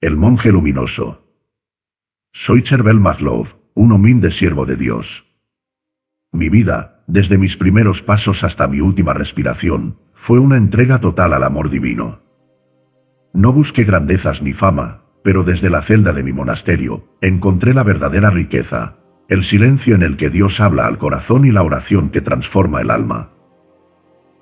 El monje luminoso. Soy Cherbel Maglov, un humilde siervo de Dios. Mi vida, desde mis primeros pasos hasta mi última respiración, fue una entrega total al amor divino. No busqué grandezas ni fama, pero desde la celda de mi monasterio, encontré la verdadera riqueza, el silencio en el que Dios habla al corazón y la oración que transforma el alma.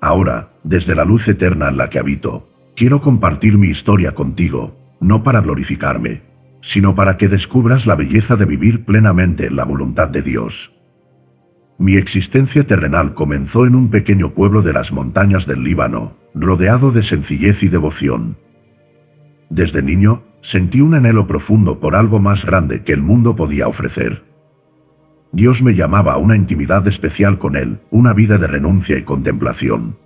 Ahora, desde la luz eterna en la que habito, quiero compartir mi historia contigo, no para glorificarme, sino para que descubras la belleza de vivir plenamente en la voluntad de Dios. Mi existencia terrenal comenzó en un pequeño pueblo de las montañas del Líbano, rodeado de sencillez y devoción. Desde niño, sentí un anhelo profundo por algo más grande que el mundo podía ofrecer. Dios me llamaba a una intimidad especial con Él, una vida de renuncia y contemplación.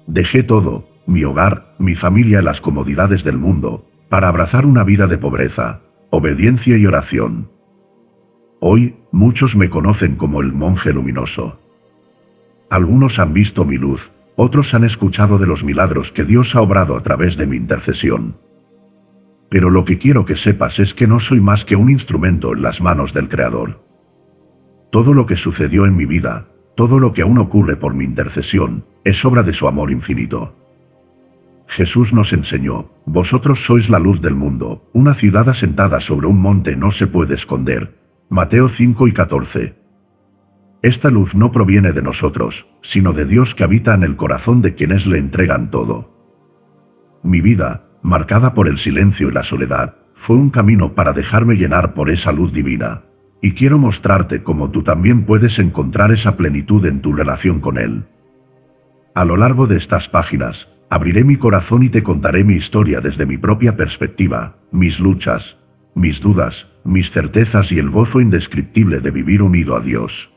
Dejé todo, mi hogar, mi familia y las comodidades del mundo, para abrazar una vida de pobreza, obediencia y oración. Hoy, muchos me conocen como el monje luminoso. Algunos han visto mi luz, otros han escuchado de los milagros que Dios ha obrado a través de mi intercesión. Pero lo que quiero que sepas es que no soy más que un instrumento en las manos del Creador. Todo lo que sucedió en mi vida, todo lo que aún ocurre por mi intercesión, es obra de su amor infinito. Jesús nos enseñó: vosotros sois la luz del mundo, una ciudad asentada sobre un monte no se puede esconder. Mateo 5:14. Esta luz no proviene de nosotros, sino de Dios que habita en el corazón de quienes le entregan todo. Mi vida, marcada por el silencio y la soledad, fue un camino para dejarme llenar por esa luz divina, y quiero mostrarte cómo tú también puedes encontrar esa plenitud en tu relación con Él. A lo largo de estas páginas, abriré mi corazón y te contaré mi historia desde mi propia perspectiva, mis luchas, mis dudas, mis certezas y el gozo indescriptible de vivir unido a Dios.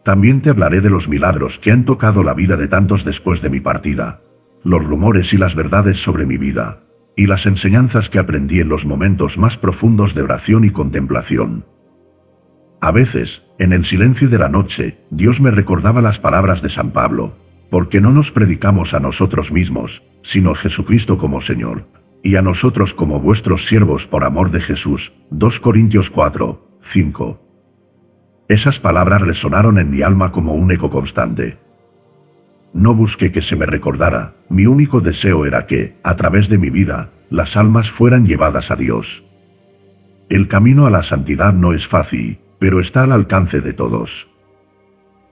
También te hablaré de los milagros que han tocado la vida de tantos después de mi partida, los rumores y las verdades sobre mi vida, y las enseñanzas que aprendí en los momentos más profundos de oración y contemplación. A veces, en el silencio de la noche, Dios me recordaba las palabras de San Pablo: porque no nos predicamos a nosotros mismos, sino a Jesucristo como Señor, y a nosotros como vuestros siervos por amor de Jesús. 2 Corintios 4:5. Esas palabras resonaron en mi alma como un eco constante. No busqué que se me recordara, mi único deseo era que, a través de mi vida, las almas fueran llevadas a Dios. El camino a la santidad no es fácil, pero está al alcance de todos.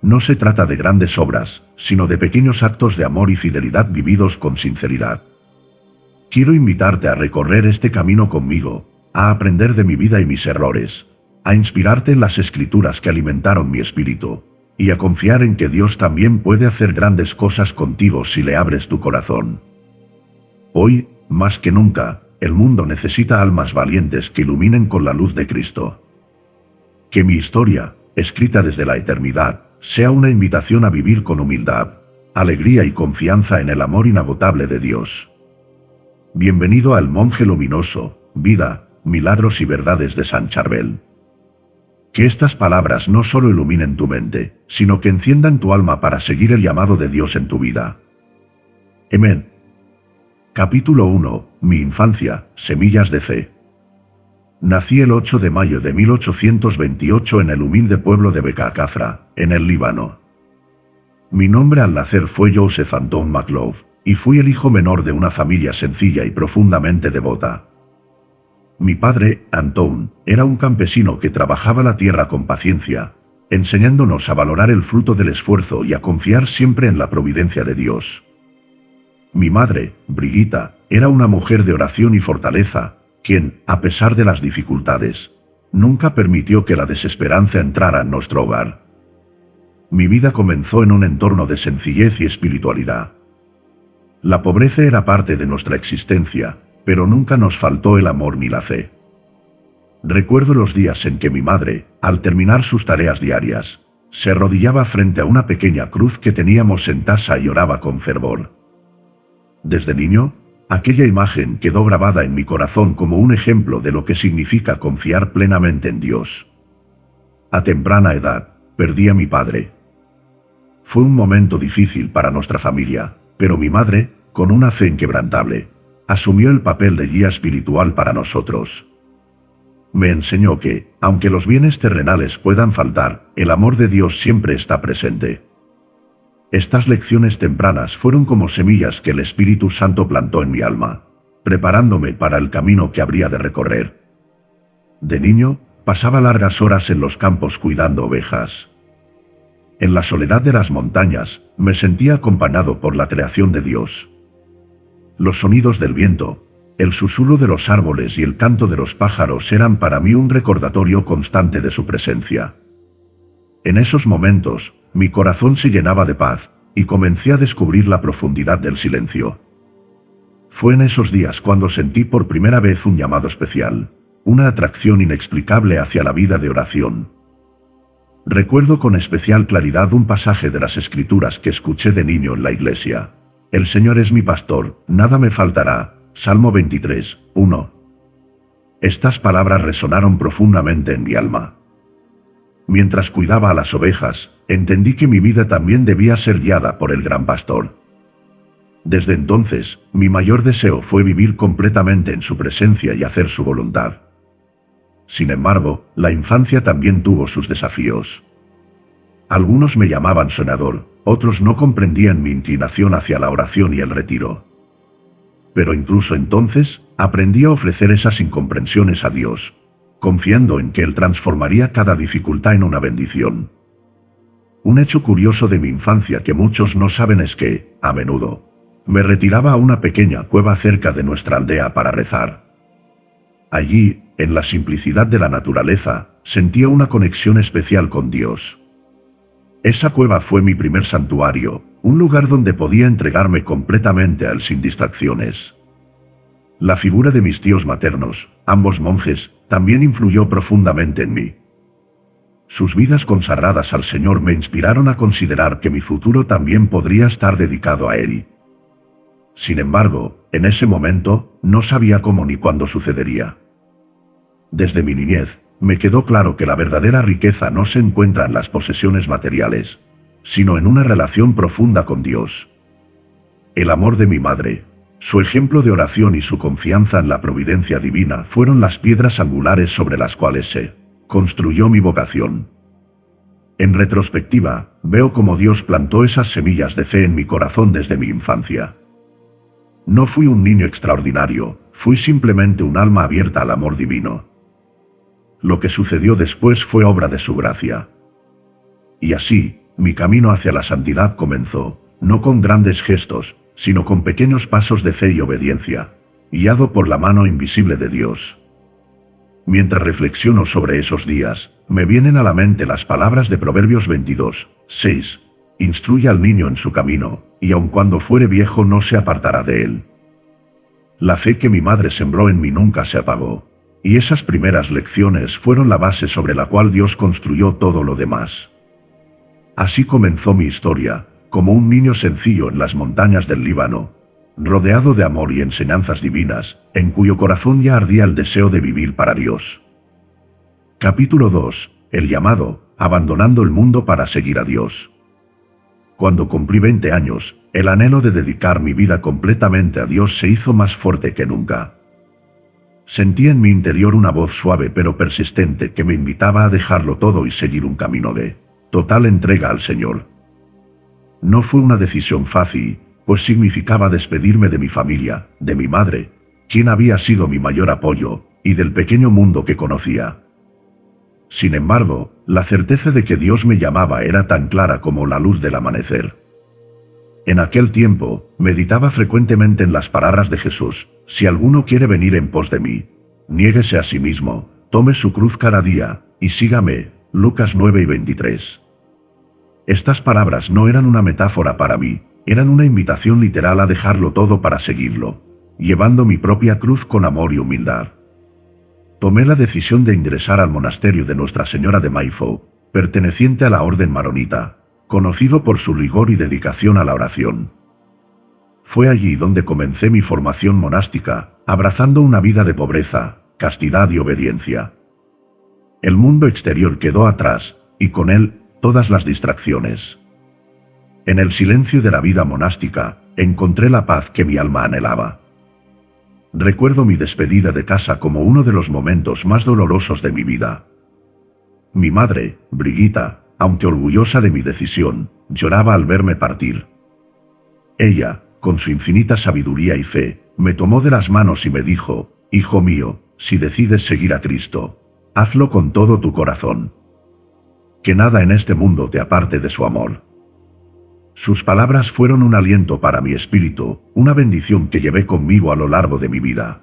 No se trata de grandes obras, sino de pequeños actos de amor y fidelidad vividos con sinceridad. Quiero invitarte a recorrer este camino conmigo, a aprender de mi vida y mis errores, a inspirarte en las escrituras que alimentaron mi espíritu, y a confiar en que Dios también puede hacer grandes cosas contigo si le abres tu corazón. Hoy, más que nunca, el mundo necesita almas valientes que iluminen con la luz de Cristo. Que mi historia, escrita desde la eternidad, sea una invitación a vivir con humildad, alegría y confianza en el amor inagotable de Dios. Bienvenido al monje luminoso, vida, milagros y verdades de San Charbel. Que estas palabras no solo iluminen tu mente, sino que enciendan tu alma para seguir el llamado de Dios en tu vida. Amén. Capítulo 1. Mi infancia, semillas de fe. Nací el 8 de mayo de 1828 en el humilde pueblo de Bekaa-Kafra, en el Líbano. Mi nombre al nacer fue Joseph Anton Maglov, y fui el hijo menor de una familia sencilla y profundamente devota. Mi padre, Anton, era un campesino que trabajaba la tierra con paciencia, enseñándonos a valorar el fruto del esfuerzo y a confiar siempre en la providencia de Dios. Mi madre, Brigitta, era una mujer de oración y fortaleza, quien, a pesar de las dificultades, nunca permitió que la desesperanza entrara en nuestro hogar. Mi vida comenzó en un entorno de sencillez y espiritualidad. La pobreza era parte de nuestra existencia, pero nunca nos faltó el amor ni la fe. Recuerdo los días en que mi madre, al terminar sus tareas diarias, se arrodillaba frente a una pequeña cruz que teníamos en casa y oraba con fervor. Desde niño, aquella imagen quedó grabada en mi corazón como un ejemplo de lo que significa confiar plenamente en Dios. A temprana edad, perdí a mi padre. Fue un momento difícil para nuestra familia, pero mi madre, con una fe inquebrantable, asumió el papel de guía espiritual para nosotros. Me enseñó que, aunque los bienes terrenales puedan faltar, el amor de Dios siempre está presente. Estas lecciones tempranas fueron como semillas que el Espíritu Santo plantó en mi alma, preparándome para el camino que habría de recorrer. De niño, pasaba largas horas en los campos cuidando ovejas. En la soledad de las montañas, me sentía acompañado por la creación de Dios. Los sonidos del viento, el susurro de los árboles y el canto de los pájaros eran para mí un recordatorio constante de su presencia. En esos momentos, mi corazón se llenaba de paz, y comencé a descubrir la profundidad del silencio. Fue en esos días cuando sentí por primera vez un llamado especial, una atracción inexplicable hacia la vida de oración. Recuerdo con especial claridad un pasaje de las Escrituras que escuché de niño en la iglesia. El Señor es mi pastor, nada me faltará. Salmo 23, 1. Estas palabras resonaron profundamente en mi alma. Mientras cuidaba a las ovejas, entendí que mi vida también debía ser guiada por el gran pastor. Desde entonces, mi mayor deseo fue vivir completamente en su presencia y hacer su voluntad. Sin embargo, la infancia también tuvo sus desafíos. Algunos me llamaban soñador, otros no comprendían mi inclinación hacia la oración y el retiro. Pero incluso entonces, aprendí a ofrecer esas incomprensiones a Dios, confiando en que Él transformaría cada dificultad en una bendición. Un hecho curioso de mi infancia que muchos no saben es que, a menudo, me retiraba a una pequeña cueva cerca de nuestra aldea para rezar. Allí, en la simplicidad de la naturaleza, sentía una conexión especial con Dios. Esa cueva fue mi primer santuario, un lugar donde podía entregarme completamente a Él sin distracciones. La figura de mis tíos maternos, ambos monjes, también influyó profundamente en mí. Sus vidas consagradas al Señor me inspiraron a considerar que mi futuro también podría estar dedicado a Él. Sin embargo, en ese momento, no sabía cómo ni cuándo sucedería. Desde mi niñez, me quedó claro que la verdadera riqueza no se encuentra en las posesiones materiales, sino en una relación profunda con Dios. El amor de mi madre, su ejemplo de oración y su confianza en la providencia divina fueron las piedras angulares sobre las cuales se construyó mi vocación. En retrospectiva, veo cómo Dios plantó esas semillas de fe en mi corazón desde mi infancia. No fui un niño extraordinario, fui simplemente un alma abierta al amor divino. Lo que sucedió después fue obra de su gracia. Y así, mi camino hacia la santidad comenzó, no con grandes gestos, sino con pequeños pasos de fe y obediencia, guiado por la mano invisible de Dios. Mientras reflexiono sobre esos días, me vienen a la mente las palabras de Proverbios 22, 6. Instruye al niño en su camino, y aun cuando fuere viejo no se apartará de él. La fe que mi madre sembró en mí nunca se apagó, y esas primeras lecciones fueron la base sobre la cual Dios construyó todo lo demás. Así comenzó mi historia, como un niño sencillo en las montañas del Líbano, rodeado de amor y enseñanzas divinas, en cuyo corazón ya ardía el deseo de vivir para Dios. Capítulo 2. El llamado, abandonando el mundo para seguir a Dios. Cuando cumplí 20 años, el anhelo de dedicar mi vida completamente a Dios se hizo más fuerte que nunca. Sentí en mi interior una voz suave pero persistente que me invitaba a dejarlo todo y seguir un camino de total entrega al Señor. No fue una decisión fácil, pues significaba despedirme de mi familia, de mi madre, quien había sido mi mayor apoyo, y del pequeño mundo que conocía. Sin embargo, la certeza de que Dios me llamaba era tan clara como la luz del amanecer. En aquel tiempo, meditaba frecuentemente en las palabras de Jesús: si alguno quiere venir en pos de mí, niéguese a sí mismo, tome su cruz cada día, y sígame. Lucas 9:23. Estas palabras no eran una metáfora para mí, eran una invitación literal a dejarlo todo para seguirlo, llevando mi propia cruz con amor y humildad. Tomé la decisión de ingresar al monasterio de Nuestra Señora de Maifo, perteneciente a la orden maronita, conocido por su rigor y dedicación a la oración. Fue allí donde comencé mi formación monástica, abrazando una vida de pobreza, castidad y obediencia. El mundo exterior quedó atrás, y con él, todas las distracciones. En el silencio de la vida monástica, encontré la paz que mi alma anhelaba. recuerdo mi despedida de casa como uno de los momentos más dolorosos de mi vida. Mi madre, Brigitta, aunque orgullosa de mi decisión, lloraba al verme partir. Ella, con su infinita sabiduría y fe, me tomó de las manos y me dijo: «Hijo mío, si decides seguir a Cristo, hazlo con todo tu corazón. Que nada en este mundo te aparte de su amor». Sus palabras fueron un aliento para mi espíritu, una bendición que llevé conmigo a lo largo de mi vida.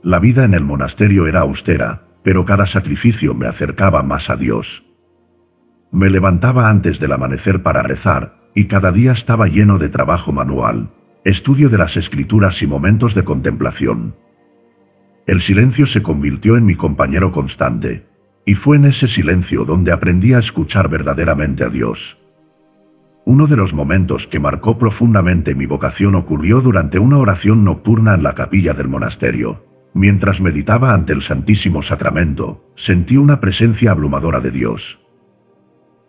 La vida en el monasterio era austera, pero cada sacrificio me acercaba más a Dios. Me levantaba antes del amanecer para rezar, y cada día estaba lleno de trabajo manual, estudio de las Escrituras y momentos de contemplación. El silencio se convirtió en mi compañero constante, y fue en ese silencio donde aprendí a escuchar verdaderamente a Dios. Uno de los momentos que marcó profundamente mi vocación ocurrió durante una oración nocturna en la capilla del monasterio. Mientras meditaba ante el Santísimo Sacramento, sentí una presencia abrumadora de Dios.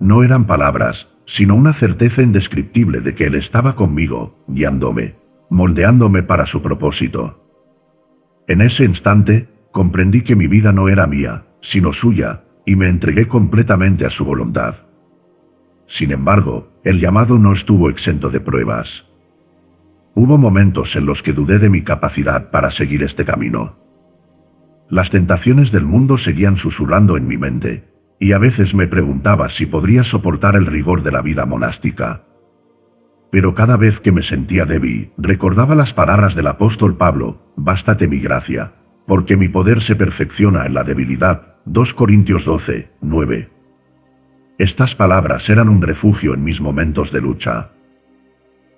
No eran palabras, sino una certeza indescriptible de que Él estaba conmigo, guiándome, moldeándome para su propósito. En ese instante, comprendí que mi vida no era mía, sino suya, y me entregué completamente a su voluntad. Sin embargo, el llamado no estuvo exento de pruebas. Hubo momentos en los que dudé de mi capacidad para seguir este camino. Las tentaciones del mundo seguían susurrando en mi mente, y a veces me preguntaba si podría soportar el rigor de la vida monástica. Pero cada vez que me sentía débil, recordaba las palabras del apóstol Pablo: «Bástate mi gracia, porque mi poder se perfecciona en la debilidad». 2 Corintios 12, 9. Estas palabras eran un refugio en mis momentos de lucha.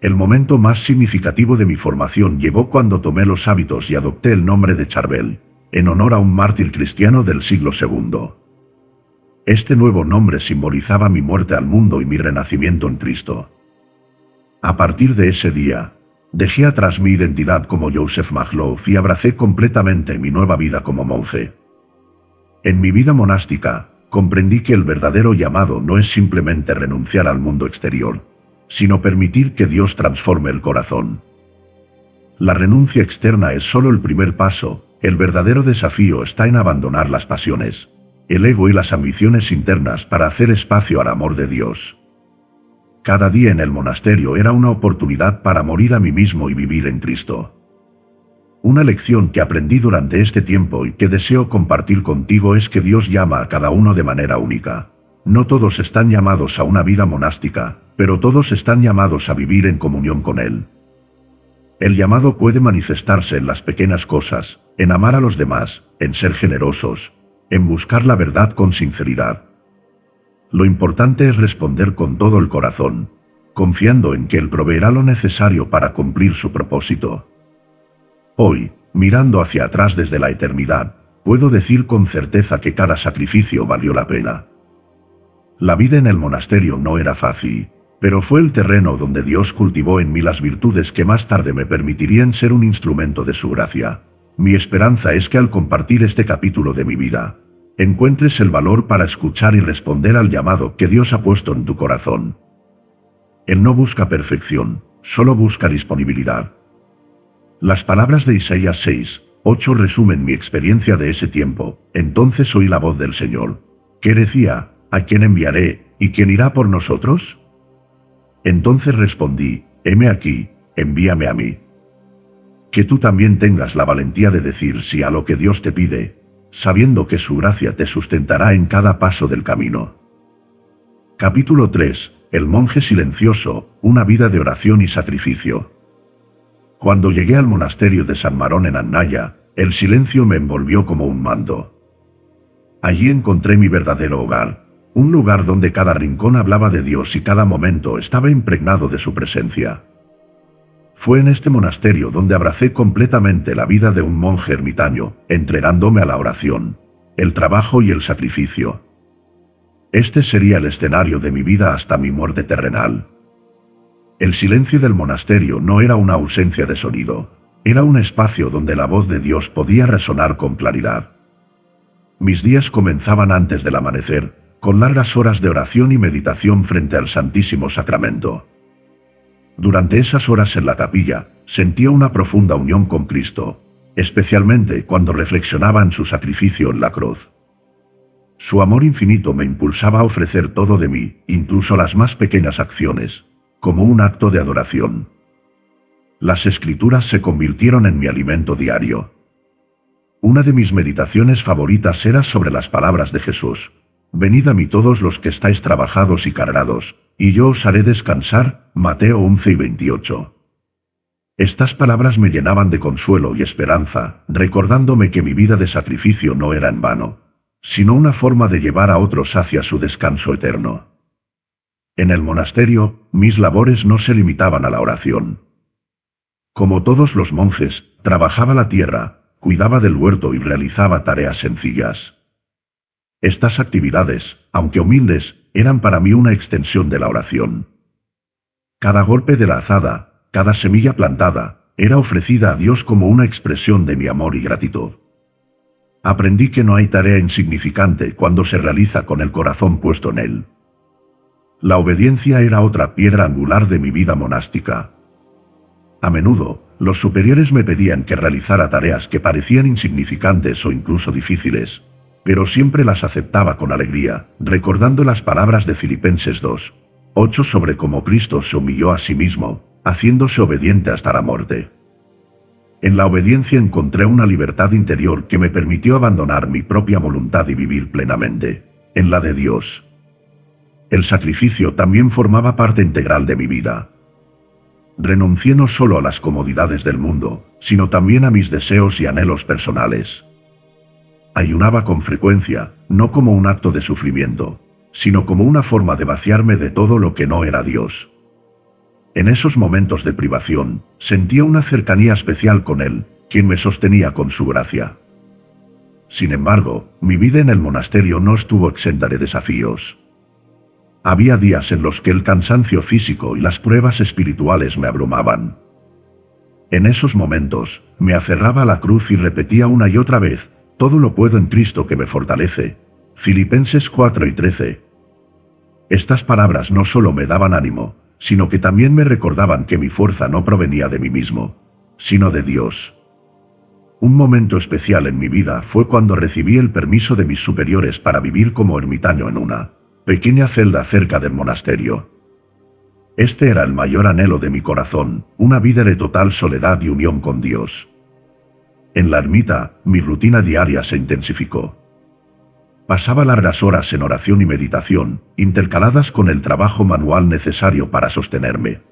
El momento más significativo de mi formación llegó cuando tomé los hábitos y adopté el nombre de Charbel, en honor a un mártir cristiano del siglo II. Este nuevo nombre simbolizaba mi muerte al mundo y mi renacimiento en Cristo. A partir de ese día, dejé atrás mi identidad como Joseph Magloff y abracé completamente mi nueva vida como monje. En mi vida monástica, comprendí que el verdadero llamado no es simplemente renunciar al mundo exterior, sino permitir que Dios transforme el corazón. La renuncia externa es solo el primer paso, el verdadero desafío está en abandonar las pasiones, el ego y las ambiciones internas para hacer espacio al amor de Dios. Cada día en el monasterio era una oportunidad para morir a mí mismo y vivir en Cristo. Una lección que aprendí durante este tiempo y que deseo compartir contigo es que Dios llama a cada uno de manera única. No todos están llamados a una vida monástica, pero todos están llamados a vivir en comunión con Él. El llamado puede manifestarse en las pequeñas cosas, en amar a los demás, en ser generosos, en buscar la verdad con sinceridad. Lo importante es responder con todo el corazón, confiando en que Él proveerá lo necesario para cumplir su propósito. Hoy, mirando hacia atrás desde la eternidad, puedo decir con certeza que cada sacrificio valió la pena. La vida en el monasterio no era fácil, pero fue el terreno donde Dios cultivó en mí las virtudes que más tarde me permitirían ser un instrumento de su gracia. Mi esperanza es que al compartir este capítulo de mi vida, encuentres el valor para escuchar y responder al llamado que Dios ha puesto en tu corazón. Él no busca perfección, solo busca disponibilidad. Las palabras de Isaías 6, 8 resumen mi experiencia de ese tiempo. Entonces oí la voz del Señor, que decía: ¿a quién enviaré, y quién irá por nosotros? Entonces respondí: heme aquí, envíame a mí. Que tú también tengas la valentía de decir sí a lo que Dios te pide, sabiendo que su gracia te sustentará en cada paso del camino. Capítulo 3. El monje silencioso, una vida de oración y sacrificio. Cuando llegué al monasterio de San Marón en Annaya, el silencio me envolvió como un manto. Allí encontré mi verdadero hogar, un lugar donde cada rincón hablaba de Dios y cada momento estaba impregnado de su presencia. Fue en este monasterio donde abracé completamente la vida de un monje ermitaño, entregándome a la oración, el trabajo y el sacrificio. Este sería el escenario de mi vida hasta mi muerte terrenal. El silencio del monasterio no era una ausencia de sonido, era un espacio donde la voz de Dios podía resonar con claridad. Mis días comenzaban antes del amanecer, con largas horas de oración y meditación frente al Santísimo Sacramento. Durante esas horas en la capilla, sentía una profunda unión con Cristo, especialmente cuando reflexionaba en su sacrificio en la cruz. Su amor infinito me impulsaba a ofrecer todo de mí, incluso las más pequeñas acciones, como un acto de adoración. Las Escrituras se convirtieron en mi alimento diario. Una de mis meditaciones favoritas era sobre las palabras de Jesús: «Venid a mí todos los que estáis trabajados y cargados, y yo os haré descansar». Mateo 11:28. Estas palabras me llenaban de consuelo y esperanza, recordándome que mi vida de sacrificio no era en vano, sino una forma de llevar a otros hacia su descanso eterno. En el monasterio, mis labores no se limitaban a la oración. Como todos los monjes, trabajaba la tierra, cuidaba del huerto y realizaba tareas sencillas. Estas actividades, aunque humildes, eran para mí una extensión de la oración. Cada golpe de la azada, cada semilla plantada, era ofrecida a Dios como una expresión de mi amor y gratitud. Aprendí que no hay tarea insignificante cuando se realiza con el corazón puesto en él. La obediencia era otra piedra angular de mi vida monástica. A menudo, los superiores me pedían que realizara tareas que parecían insignificantes o incluso difíciles, pero siempre las aceptaba con alegría, recordando las palabras de Filipenses 2:8 sobre cómo Cristo se humilló a sí mismo, haciéndose obediente hasta la muerte. En la obediencia encontré una libertad interior que me permitió abandonar mi propia voluntad y vivir plenamente en la de Dios. El sacrificio también formaba parte integral de mi vida. Renuncié no solo a las comodidades del mundo, sino también a mis deseos y anhelos personales. Ayunaba con frecuencia, no como un acto de sufrimiento, sino como una forma de vaciarme de todo lo que no era Dios. En esos momentos de privación, sentía una cercanía especial con Él, quien me sostenía con su gracia. Sin embargo, mi vida en el monasterio no estuvo exenta de desafíos. Había días en los que el cansancio físico y las pruebas espirituales me abrumaban. En esos momentos, me aferraba a la cruz y repetía una y otra vez: «Todo lo puedo en Cristo que me fortalece». Filipenses 4:13. Estas palabras no solo me daban ánimo, sino que también me recordaban que mi fuerza no provenía de mí mismo, sino de Dios. Un momento especial en mi vida fue cuando recibí el permiso de mis superiores para vivir como ermitaño en una pequeña celda cerca del monasterio. Este era el mayor anhelo de mi corazón, una vida de total soledad y unión con Dios. En la ermita, mi rutina diaria se intensificó. Pasaba largas horas en oración y meditación, intercaladas con el trabajo manual necesario para sostenerme.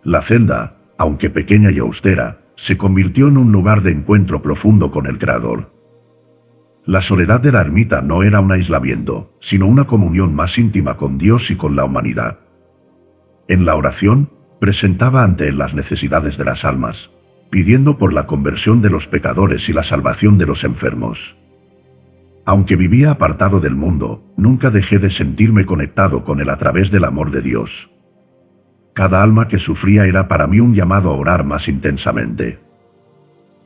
La celda, aunque pequeña y austera, se convirtió en un lugar de encuentro profundo con el Creador. La soledad de la ermita no era un aislamiento, sino una comunión más íntima con Dios y con la humanidad. En la oración, presentaba ante Él las necesidades de las almas, pidiendo por la conversión de los pecadores y la salvación de los enfermos. Aunque vivía apartado del mundo, nunca dejé de sentirme conectado con Él a través del amor de Dios. Cada alma que sufría era para mí un llamado a orar más intensamente.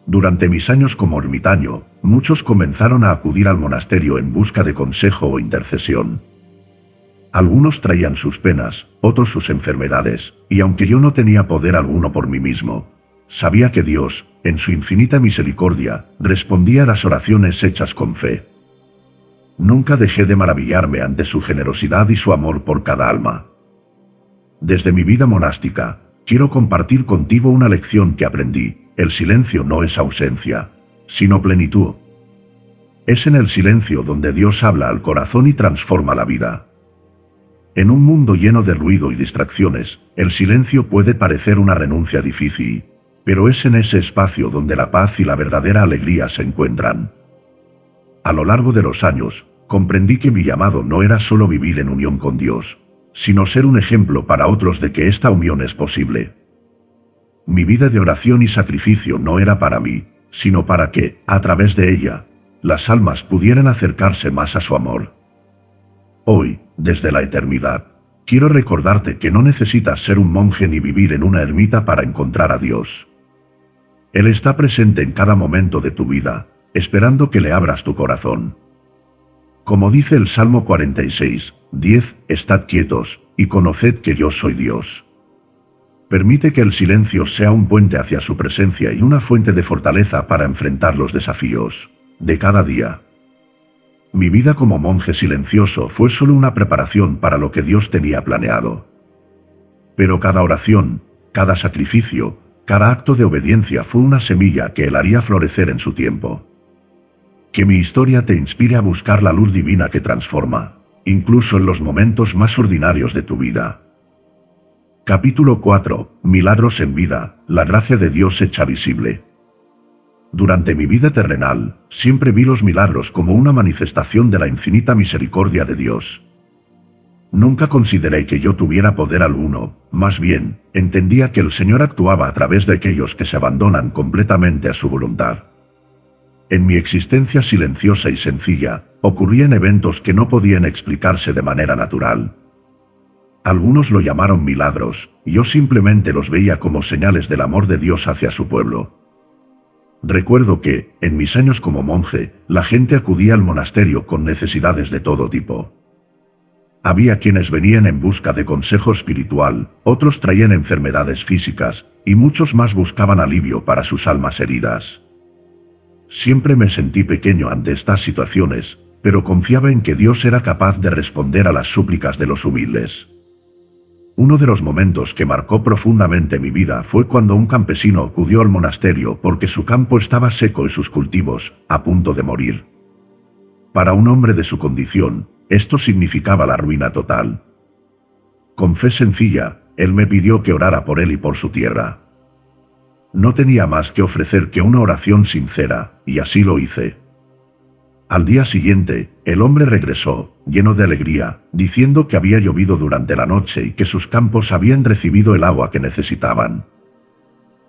Durante mis años como ermitaño, muchos comenzaron a acudir al monasterio en busca de consejo o intercesión. Algunos traían sus penas, otros sus enfermedades, y aunque yo no tenía poder alguno por mí mismo, sabía que Dios, en su infinita misericordia, respondía a las oraciones hechas con fe. Nunca dejé de maravillarme ante su generosidad y su amor por cada alma. Desde mi vida monástica, quiero compartir contigo una lección que aprendí: el silencio no es ausencia, sino plenitud. Es en el silencio donde Dios habla al corazón y transforma la vida. En un mundo lleno de ruido y distracciones, el silencio puede parecer una renuncia difícil, pero es en ese espacio donde la paz y la verdadera alegría se encuentran. A lo largo de los años, comprendí que mi llamado no era solo vivir en unión con Dios, sino ser un ejemplo para otros de que esta unión es posible. Mi vida de oración y sacrificio no era para mí, sino para que, a través de ella, las almas pudieran acercarse más a su amor. Hoy, desde la eternidad, quiero recordarte que no necesitas ser un monje ni vivir en una ermita para encontrar a Dios. Él está presente en cada momento de tu vida, esperando que le abras tu corazón. Como dice el Salmo 46:10, estad quietos, y conoced que yo soy Dios. Permite que el silencio sea un puente hacia su presencia y una fuente de fortaleza para enfrentar los desafíos de cada día. Mi vida como monje silencioso fue solo una preparación para lo que Dios tenía planeado. Pero cada oración, cada sacrificio, cada acto de obediencia fue una semilla que Él haría florecer en su tiempo. Que mi historia te inspire a buscar la luz divina que transforma, incluso en los momentos más ordinarios de tu vida. Capítulo 4. Milagros en vida, la gracia de Dios hecha visible. Durante mi vida terrenal, siempre vi los milagros como una manifestación de la infinita misericordia de Dios. Nunca consideré que yo tuviera poder alguno, más bien, entendía que el Señor actuaba a través de aquellos que se abandonan completamente a su voluntad. En mi existencia silenciosa y sencilla, ocurrían eventos que no podían explicarse de manera natural. Algunos lo llamaron milagros, yo simplemente los veía como señales del amor de Dios hacia su pueblo. Recuerdo que, en mis años como monje, la gente acudía al monasterio con necesidades de todo tipo. Había quienes venían en busca de consejo espiritual, otros traían enfermedades físicas, y muchos más buscaban alivio para sus almas heridas. Siempre me sentí pequeño ante estas situaciones, pero confiaba en que Dios era capaz de responder a las súplicas de los humildes. Uno de los momentos que marcó profundamente mi vida fue cuando un campesino acudió al monasterio porque su campo estaba seco y sus cultivos, a punto de morir. Para un hombre de su condición, esto significaba la ruina total. Con fe sencilla, él me pidió que orara por él y por su tierra. No tenía más que ofrecer que una oración sincera, y así lo hice. Al día siguiente, el hombre regresó, lleno de alegría, diciendo que había llovido durante la noche y que sus campos habían recibido el agua que necesitaban.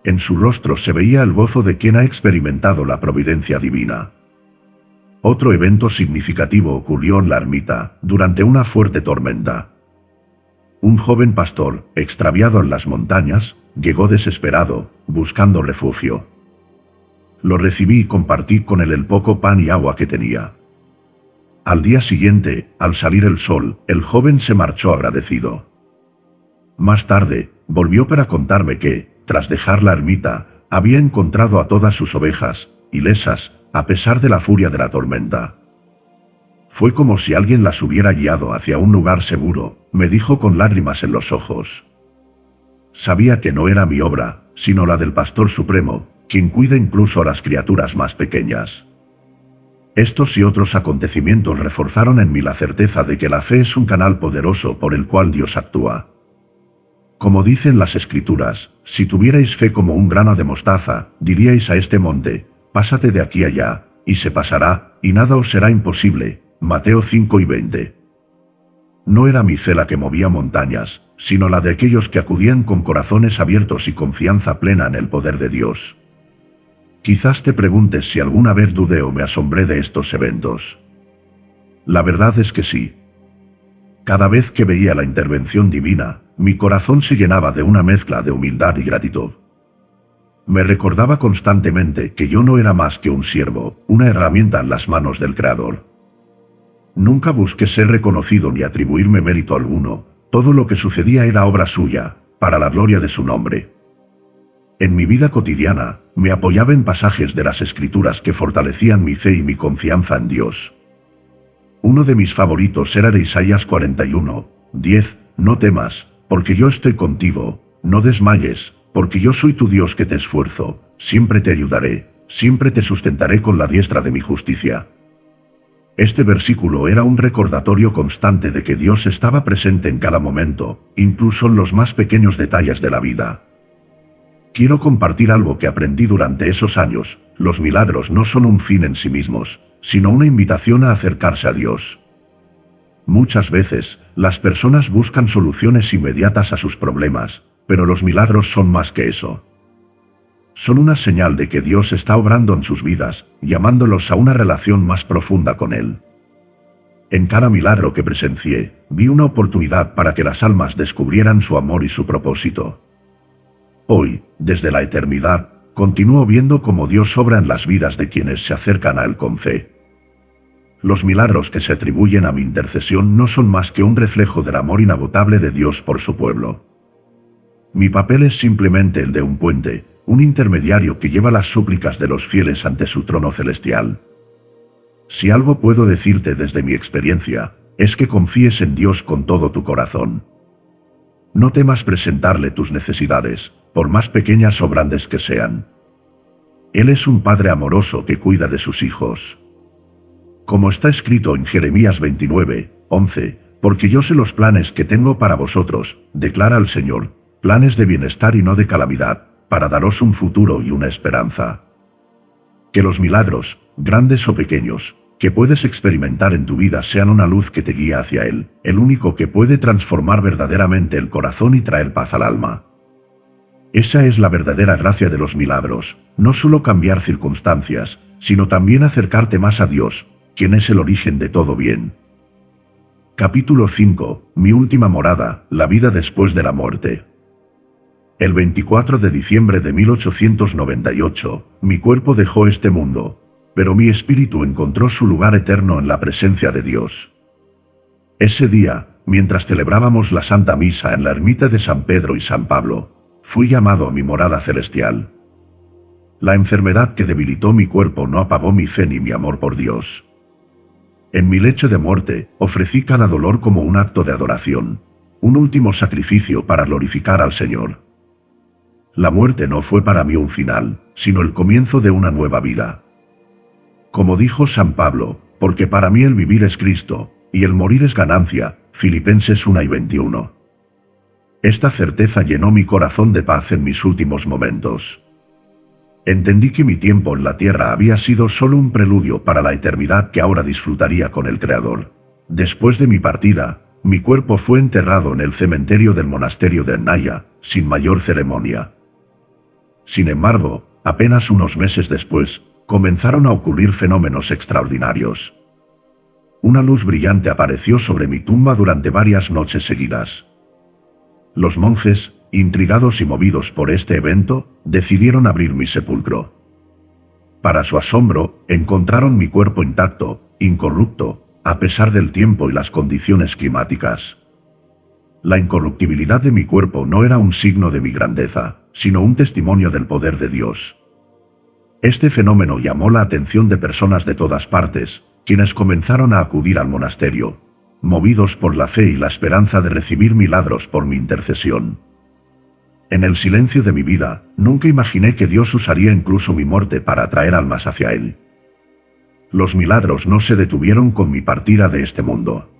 En su rostro se veía el gozo de quien ha experimentado la providencia divina. Otro evento significativo ocurrió en la ermita, durante una fuerte tormenta. Un joven pastor, extraviado en las montañas, llegó desesperado, buscando refugio. Lo recibí y compartí con él el poco pan y agua que tenía. Al día siguiente, al salir el sol, el joven se marchó agradecido. Más tarde, volvió para contarme que, tras dejar la ermita, había encontrado a todas sus ovejas, ilesas, a pesar de la furia de la tormenta. Fue como si alguien las hubiera guiado hacia un lugar seguro, me dijo con lágrimas en los ojos. Sabía que no era mi obra, sino la del Pastor Supremo, quien cuida incluso a las criaturas más pequeñas. Estos y otros acontecimientos reforzaron en mí la certeza de que la fe es un canal poderoso por el cual Dios actúa. Como dicen las Escrituras, si tuvierais fe como un grano de mostaza, diríais a este monte, pásate de aquí allá, y se pasará, y nada os será imposible. Mateo 5:20. No era mi fe la que movía montañas, sino la de aquellos que acudían con corazones abiertos y confianza plena en el poder de Dios. Quizás te preguntes si alguna vez dudé o me asombré de estos eventos. La verdad es que sí. Cada vez que veía la intervención divina, mi corazón se llenaba de una mezcla de humildad y gratitud. Me recordaba constantemente que yo no era más que un siervo, una herramienta en las manos del Creador. Nunca busqué ser reconocido ni atribuirme mérito alguno, todo lo que sucedía era obra suya, para la gloria de su nombre. En mi vida cotidiana, me apoyaba en pasajes de las Escrituras que fortalecían mi fe y mi confianza en Dios. Uno de mis favoritos era de Isaías 41:10, no temas, porque yo estoy contigo, no desmayes, porque yo soy tu Dios que te esfuerzo, siempre te ayudaré, siempre te sustentaré con la diestra de mi justicia. Este versículo era un recordatorio constante de que Dios estaba presente en cada momento, incluso en los más pequeños detalles de la vida. Quiero compartir algo que aprendí durante esos años: los milagros no son un fin en sí mismos, sino una invitación a acercarse a Dios. Muchas veces, las personas buscan soluciones inmediatas a sus problemas, pero los milagros son más que eso. Son una señal de que Dios está obrando en sus vidas, llamándolos a una relación más profunda con Él. En cada milagro que presencié, vi una oportunidad para que las almas descubrieran su amor y su propósito. Hoy, desde la eternidad, continúo viendo cómo Dios obra en las vidas de quienes se acercan a Él con fe. Los milagros que se atribuyen a mi intercesión no son más que un reflejo del amor inagotable de Dios por su pueblo. Mi papel es simplemente el de un puente, un intermediario que lleva las súplicas de los fieles ante su trono celestial. Si algo puedo decirte desde mi experiencia, es que confíes en Dios con todo tu corazón. No temas presentarle tus necesidades, por más pequeñas o grandes que sean. Él es un Padre amoroso que cuida de sus hijos. Como está escrito en Jeremías 29:11, porque yo sé los planes que tengo para vosotros, declara el Señor, planes de bienestar y no de calamidad, para daros un futuro y una esperanza. Que los milagros, grandes o pequeños, que puedes experimentar en tu vida sean una luz que te guía hacia Él, el único que puede transformar verdaderamente el corazón y traer paz al alma. Esa es la verdadera gracia de los milagros, no solo cambiar circunstancias, sino también acercarte más a Dios, quien es el origen de todo bien. Capítulo 5. Mi última morada, la vida después de la muerte. El 24 de diciembre de 1898, mi cuerpo dejó este mundo, pero mi espíritu encontró su lugar eterno en la presencia de Dios. Ese día, mientras celebrábamos la Santa Misa en la ermita de San Pedro y San Pablo, fui llamado a mi morada celestial. La enfermedad que debilitó mi cuerpo no apagó mi fe ni mi amor por Dios. En mi lecho de muerte, ofrecí cada dolor como un acto de adoración, un último sacrificio para glorificar al Señor. La muerte no fue para mí un final, sino el comienzo de una nueva vida. Como dijo San Pablo, porque para mí el vivir es Cristo, y el morir es ganancia, Filipenses 1:21. Esta certeza llenó mi corazón de paz en mis últimos momentos. Entendí que mi tiempo en la tierra había sido solo un preludio para la eternidad que ahora disfrutaría con el Creador. Después de mi partida, mi cuerpo fue enterrado en el cementerio del monasterio de Naya, sin mayor ceremonia. Sin embargo, apenas unos meses después, comenzaron a ocurrir fenómenos extraordinarios. Una luz brillante apareció sobre mi tumba durante varias noches seguidas. Los monjes, intrigados y movidos por este evento, decidieron abrir mi sepulcro. Para su asombro, encontraron mi cuerpo intacto, incorrupto, a pesar del tiempo y las condiciones climáticas. La incorruptibilidad de mi cuerpo no era un signo de mi grandeza, sino un testimonio del poder de Dios. Este fenómeno llamó la atención de personas de todas partes, quienes comenzaron a acudir al monasterio, movidos por la fe y la esperanza de recibir milagros por mi intercesión. En el silencio de mi vida, nunca imaginé que Dios usaría incluso mi muerte para atraer almas hacia Él. Los milagros no se detuvieron con mi partida de este mundo.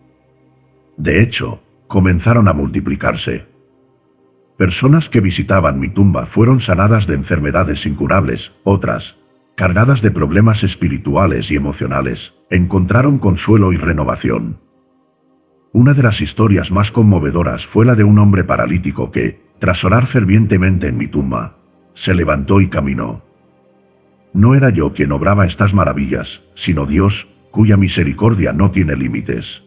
De hecho, comenzaron a multiplicarse. Personas que visitaban mi tumba fueron sanadas de enfermedades incurables, otras, cargadas de problemas espirituales y emocionales, encontraron consuelo y renovación. Una de las historias más conmovedoras fue la de un hombre paralítico que, tras orar fervientemente en mi tumba, se levantó y caminó. No era yo quien obraba estas maravillas, sino Dios, cuya misericordia no tiene límites.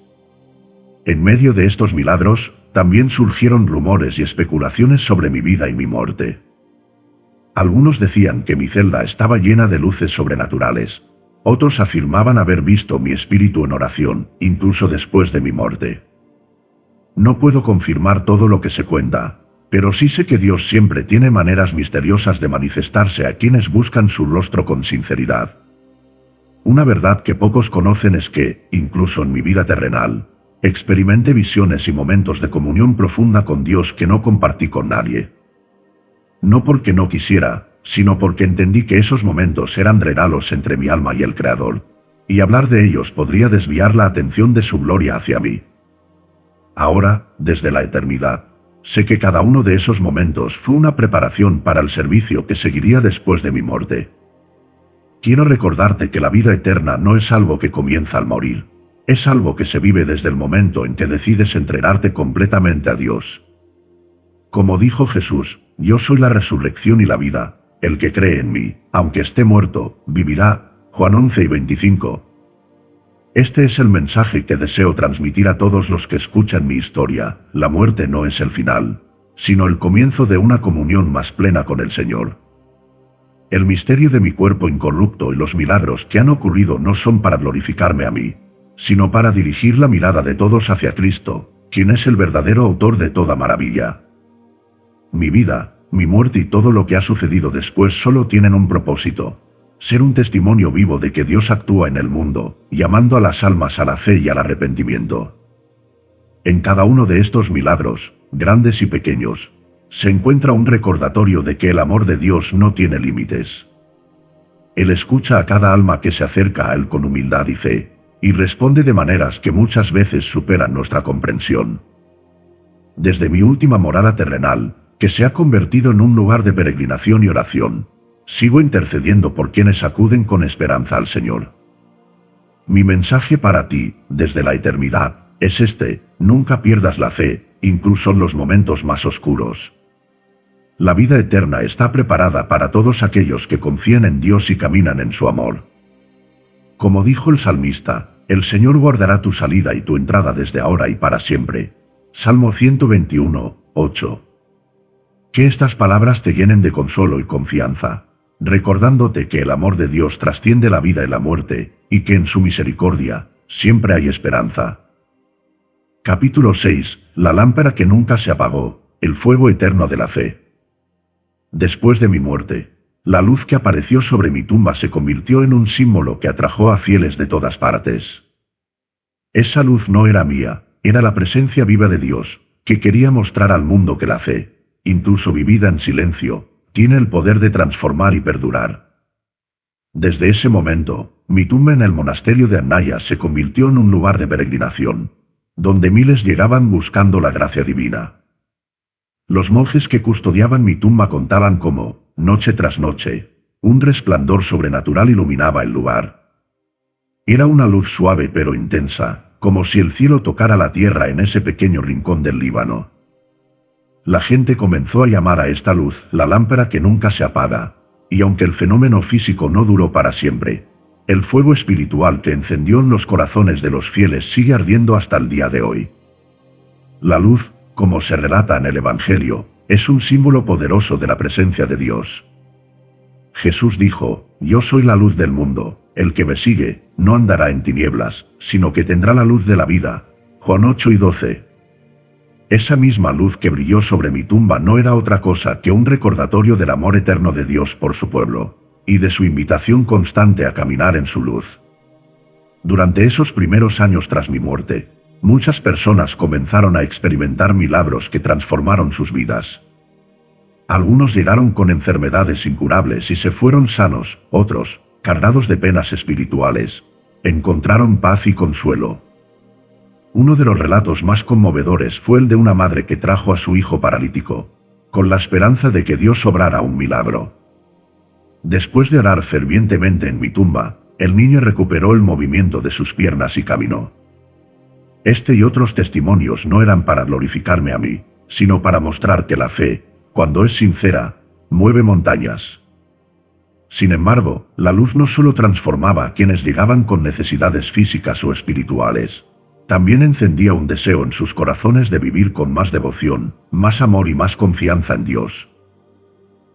En medio de estos milagros, también surgieron rumores y especulaciones sobre mi vida y mi muerte. Algunos decían que mi celda estaba llena de luces sobrenaturales. Otros afirmaban haber visto mi espíritu en oración, incluso después de mi muerte. No puedo confirmar todo lo que se cuenta, pero sí sé que Dios siempre tiene maneras misteriosas de manifestarse a quienes buscan su rostro con sinceridad. Una verdad que pocos conocen es que, incluso en mi vida terrenal, experimenté visiones y momentos de comunión profunda con Dios que no compartí con nadie. No porque no quisiera, sino porque entendí que esos momentos eran regalos entre mi alma y el Creador, y hablar de ellos podría desviar la atención de su gloria hacia mí. Ahora, desde la eternidad, sé que cada uno de esos momentos fue una preparación para el servicio que seguiría después de mi muerte. Quiero recordarte que la vida eterna no es algo que comienza al morir, es algo que se vive desde el momento en que decides entregarte completamente a Dios. Como dijo Jesús, yo soy la resurrección y la vida. El que cree en mí, aunque esté muerto, vivirá. Juan 11:25. Este es el mensaje que deseo transmitir a todos los que escuchan mi historia. La muerte no es el final, sino el comienzo de una comunión más plena con el Señor. El misterio de mi cuerpo incorrupto y los milagros que han ocurrido no son para glorificarme a mí, sino para dirigir la mirada de todos hacia Cristo, quien es el verdadero autor de toda maravilla. Mi vida, mi muerte y todo lo que ha sucedido después solo tienen un propósito: ser un testimonio vivo de que Dios actúa en el mundo, llamando a las almas a la fe y al arrepentimiento. En cada uno de estos milagros, grandes y pequeños, se encuentra un recordatorio de que el amor de Dios no tiene límites. Él escucha a cada alma que se acerca a Él con humildad y fe, y responde de maneras que muchas veces superan nuestra comprensión. Desde mi última morada terrenal, que se ha convertido en un lugar de peregrinación y oración, sigo intercediendo por quienes acuden con esperanza al Señor. Mi mensaje para ti, desde la eternidad, es este: nunca pierdas la fe, incluso en los momentos más oscuros. La vida eterna está preparada para todos aquellos que confían en Dios y caminan en su amor. Como dijo el salmista, el Señor guardará tu salida y tu entrada desde ahora y para siempre. Salmo 121, 8. Que estas palabras te llenen de consuelo y confianza, recordándote que el amor de Dios trasciende la vida y la muerte, y que en su misericordia siempre hay esperanza. Capítulo 6. La lámpara que nunca se apagó, el fuego eterno de la fe. Después de mi muerte, la luz que apareció sobre mi tumba se convirtió en un símbolo que atrajo a fieles de todas partes. Esa luz no era mía, era la presencia viva de Dios, que quería mostrar al mundo que la fe, incluso vivida en silencio, tiene el poder de transformar y perdurar. Desde ese momento, mi tumba en el monasterio de Annaya se convirtió en un lugar de peregrinación, donde miles llegaban buscando la gracia divina. Los monjes que custodiaban mi tumba contaban cómo, noche tras noche, un resplandor sobrenatural iluminaba el lugar. Era una luz suave pero intensa, como si el cielo tocara la tierra en ese pequeño rincón del Líbano. La gente comenzó a llamar a esta luz la lámpara que nunca se apaga, y aunque el fenómeno físico no duró para siempre, el fuego espiritual que encendió en los corazones de los fieles sigue ardiendo hasta el día de hoy. La luz, como se relata en el Evangelio, es un símbolo poderoso de la presencia de Dios. Jesús dijo: «Yo soy la luz del mundo, el que me sigue no andará en tinieblas, sino que tendrá la luz de la vida». Juan 8 y 12. Esa misma luz que brilló sobre mi tumba no era otra cosa que un recordatorio del amor eterno de Dios por su pueblo, y de su invitación constante a caminar en su luz. Durante esos primeros años tras mi muerte, muchas personas comenzaron a experimentar milagros que transformaron sus vidas. Algunos llegaron con enfermedades incurables y se fueron sanos, otros, cargados de penas espirituales, encontraron paz y consuelo. Uno de los relatos más conmovedores fue el de una madre que trajo a su hijo paralítico, con la esperanza de que Dios obrara un milagro. Después de orar fervientemente en mi tumba, el niño recuperó el movimiento de sus piernas y caminó. Este y otros testimonios no eran para glorificarme a mí, sino para mostrar que la fe, cuando es sincera, mueve montañas. Sin embargo, la luz no solo transformaba a quienes llegaban con necesidades físicas o espirituales, también encendía un deseo en sus corazones de vivir con más devoción, más amor y más confianza en Dios.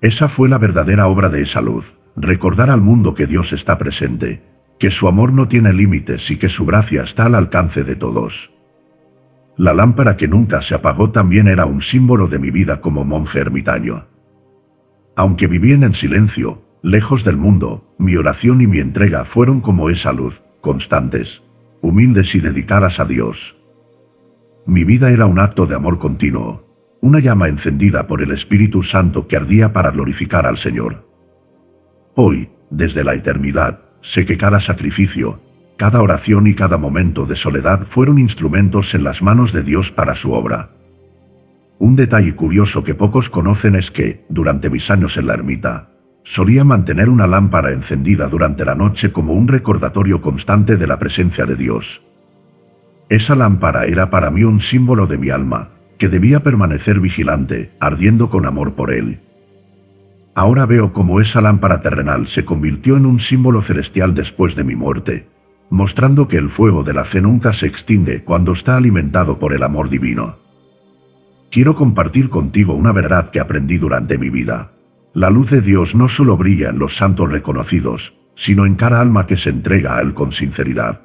Esa fue la verdadera obra de esa luz: recordar al mundo que Dios está presente, que su amor no tiene límites y que su gracia está al alcance de todos. La lámpara que nunca se apagó también era un símbolo de mi vida como monje ermitaño. Aunque vivían en silencio, lejos del mundo, mi oración y mi entrega fueron como esa luz, constantes, humildes y dedicadas a Dios. Mi vida era un acto de amor continuo, una llama encendida por el Espíritu Santo que ardía para glorificar al Señor. Hoy, desde la eternidad, sé que cada sacrificio, cada oración y cada momento de soledad fueron instrumentos en las manos de Dios para su obra. Un detalle curioso que pocos conocen es que, durante mis años en la ermita, solía mantener una lámpara encendida durante la noche como un recordatorio constante de la presencia de Dios. Esa lámpara era para mí un símbolo de mi alma, que debía permanecer vigilante, ardiendo con amor por Él. Ahora veo cómo esa lámpara terrenal se convirtió en un símbolo celestial después de mi muerte, mostrando que el fuego de la fe nunca se extingue cuando está alimentado por el amor divino. Quiero compartir contigo una verdad que aprendí durante mi vida. La luz de Dios no solo brilla en los santos reconocidos, sino en cada alma que se entrega a Él con sinceridad.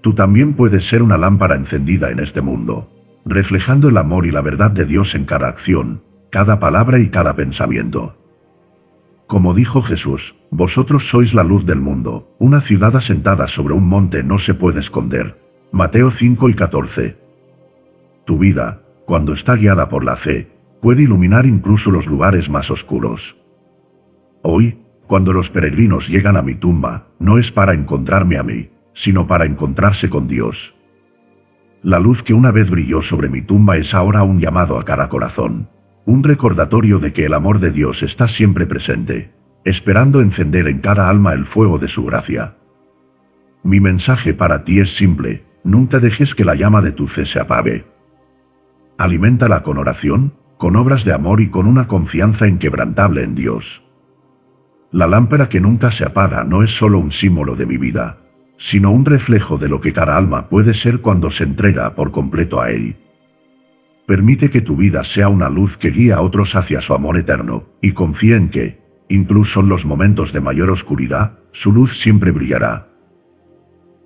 Tú también puedes ser una lámpara encendida en este mundo, reflejando el amor y la verdad de Dios en cada acción, cada palabra y cada pensamiento. Como dijo Jesús, vosotros sois la luz del mundo, una ciudad asentada sobre un monte no se puede esconder. Mateo 5:14. Tu vida, cuando está guiada por la fe, puede iluminar incluso los lugares más oscuros. Hoy, cuando los peregrinos llegan a mi tumba, no es para encontrarme a mí, sino para encontrarse con Dios. La luz que una vez brilló sobre mi tumba es ahora un llamado a cada corazón, un recordatorio de que el amor de Dios está siempre presente, esperando encender en cada alma el fuego de su gracia. Mi mensaje para ti es simple: nunca dejes que la llama de tu fe se apague. Aliméntala con oración, con obras de amor y con una confianza inquebrantable en Dios. La lámpara que nunca se apaga no es solo un símbolo de mi vida, sino un reflejo de lo que cada alma puede ser cuando se entrega por completo a Él. Permite que tu vida sea una luz que guíe a otros hacia su amor eterno, y confía en que, incluso en los momentos de mayor oscuridad, su luz siempre brillará.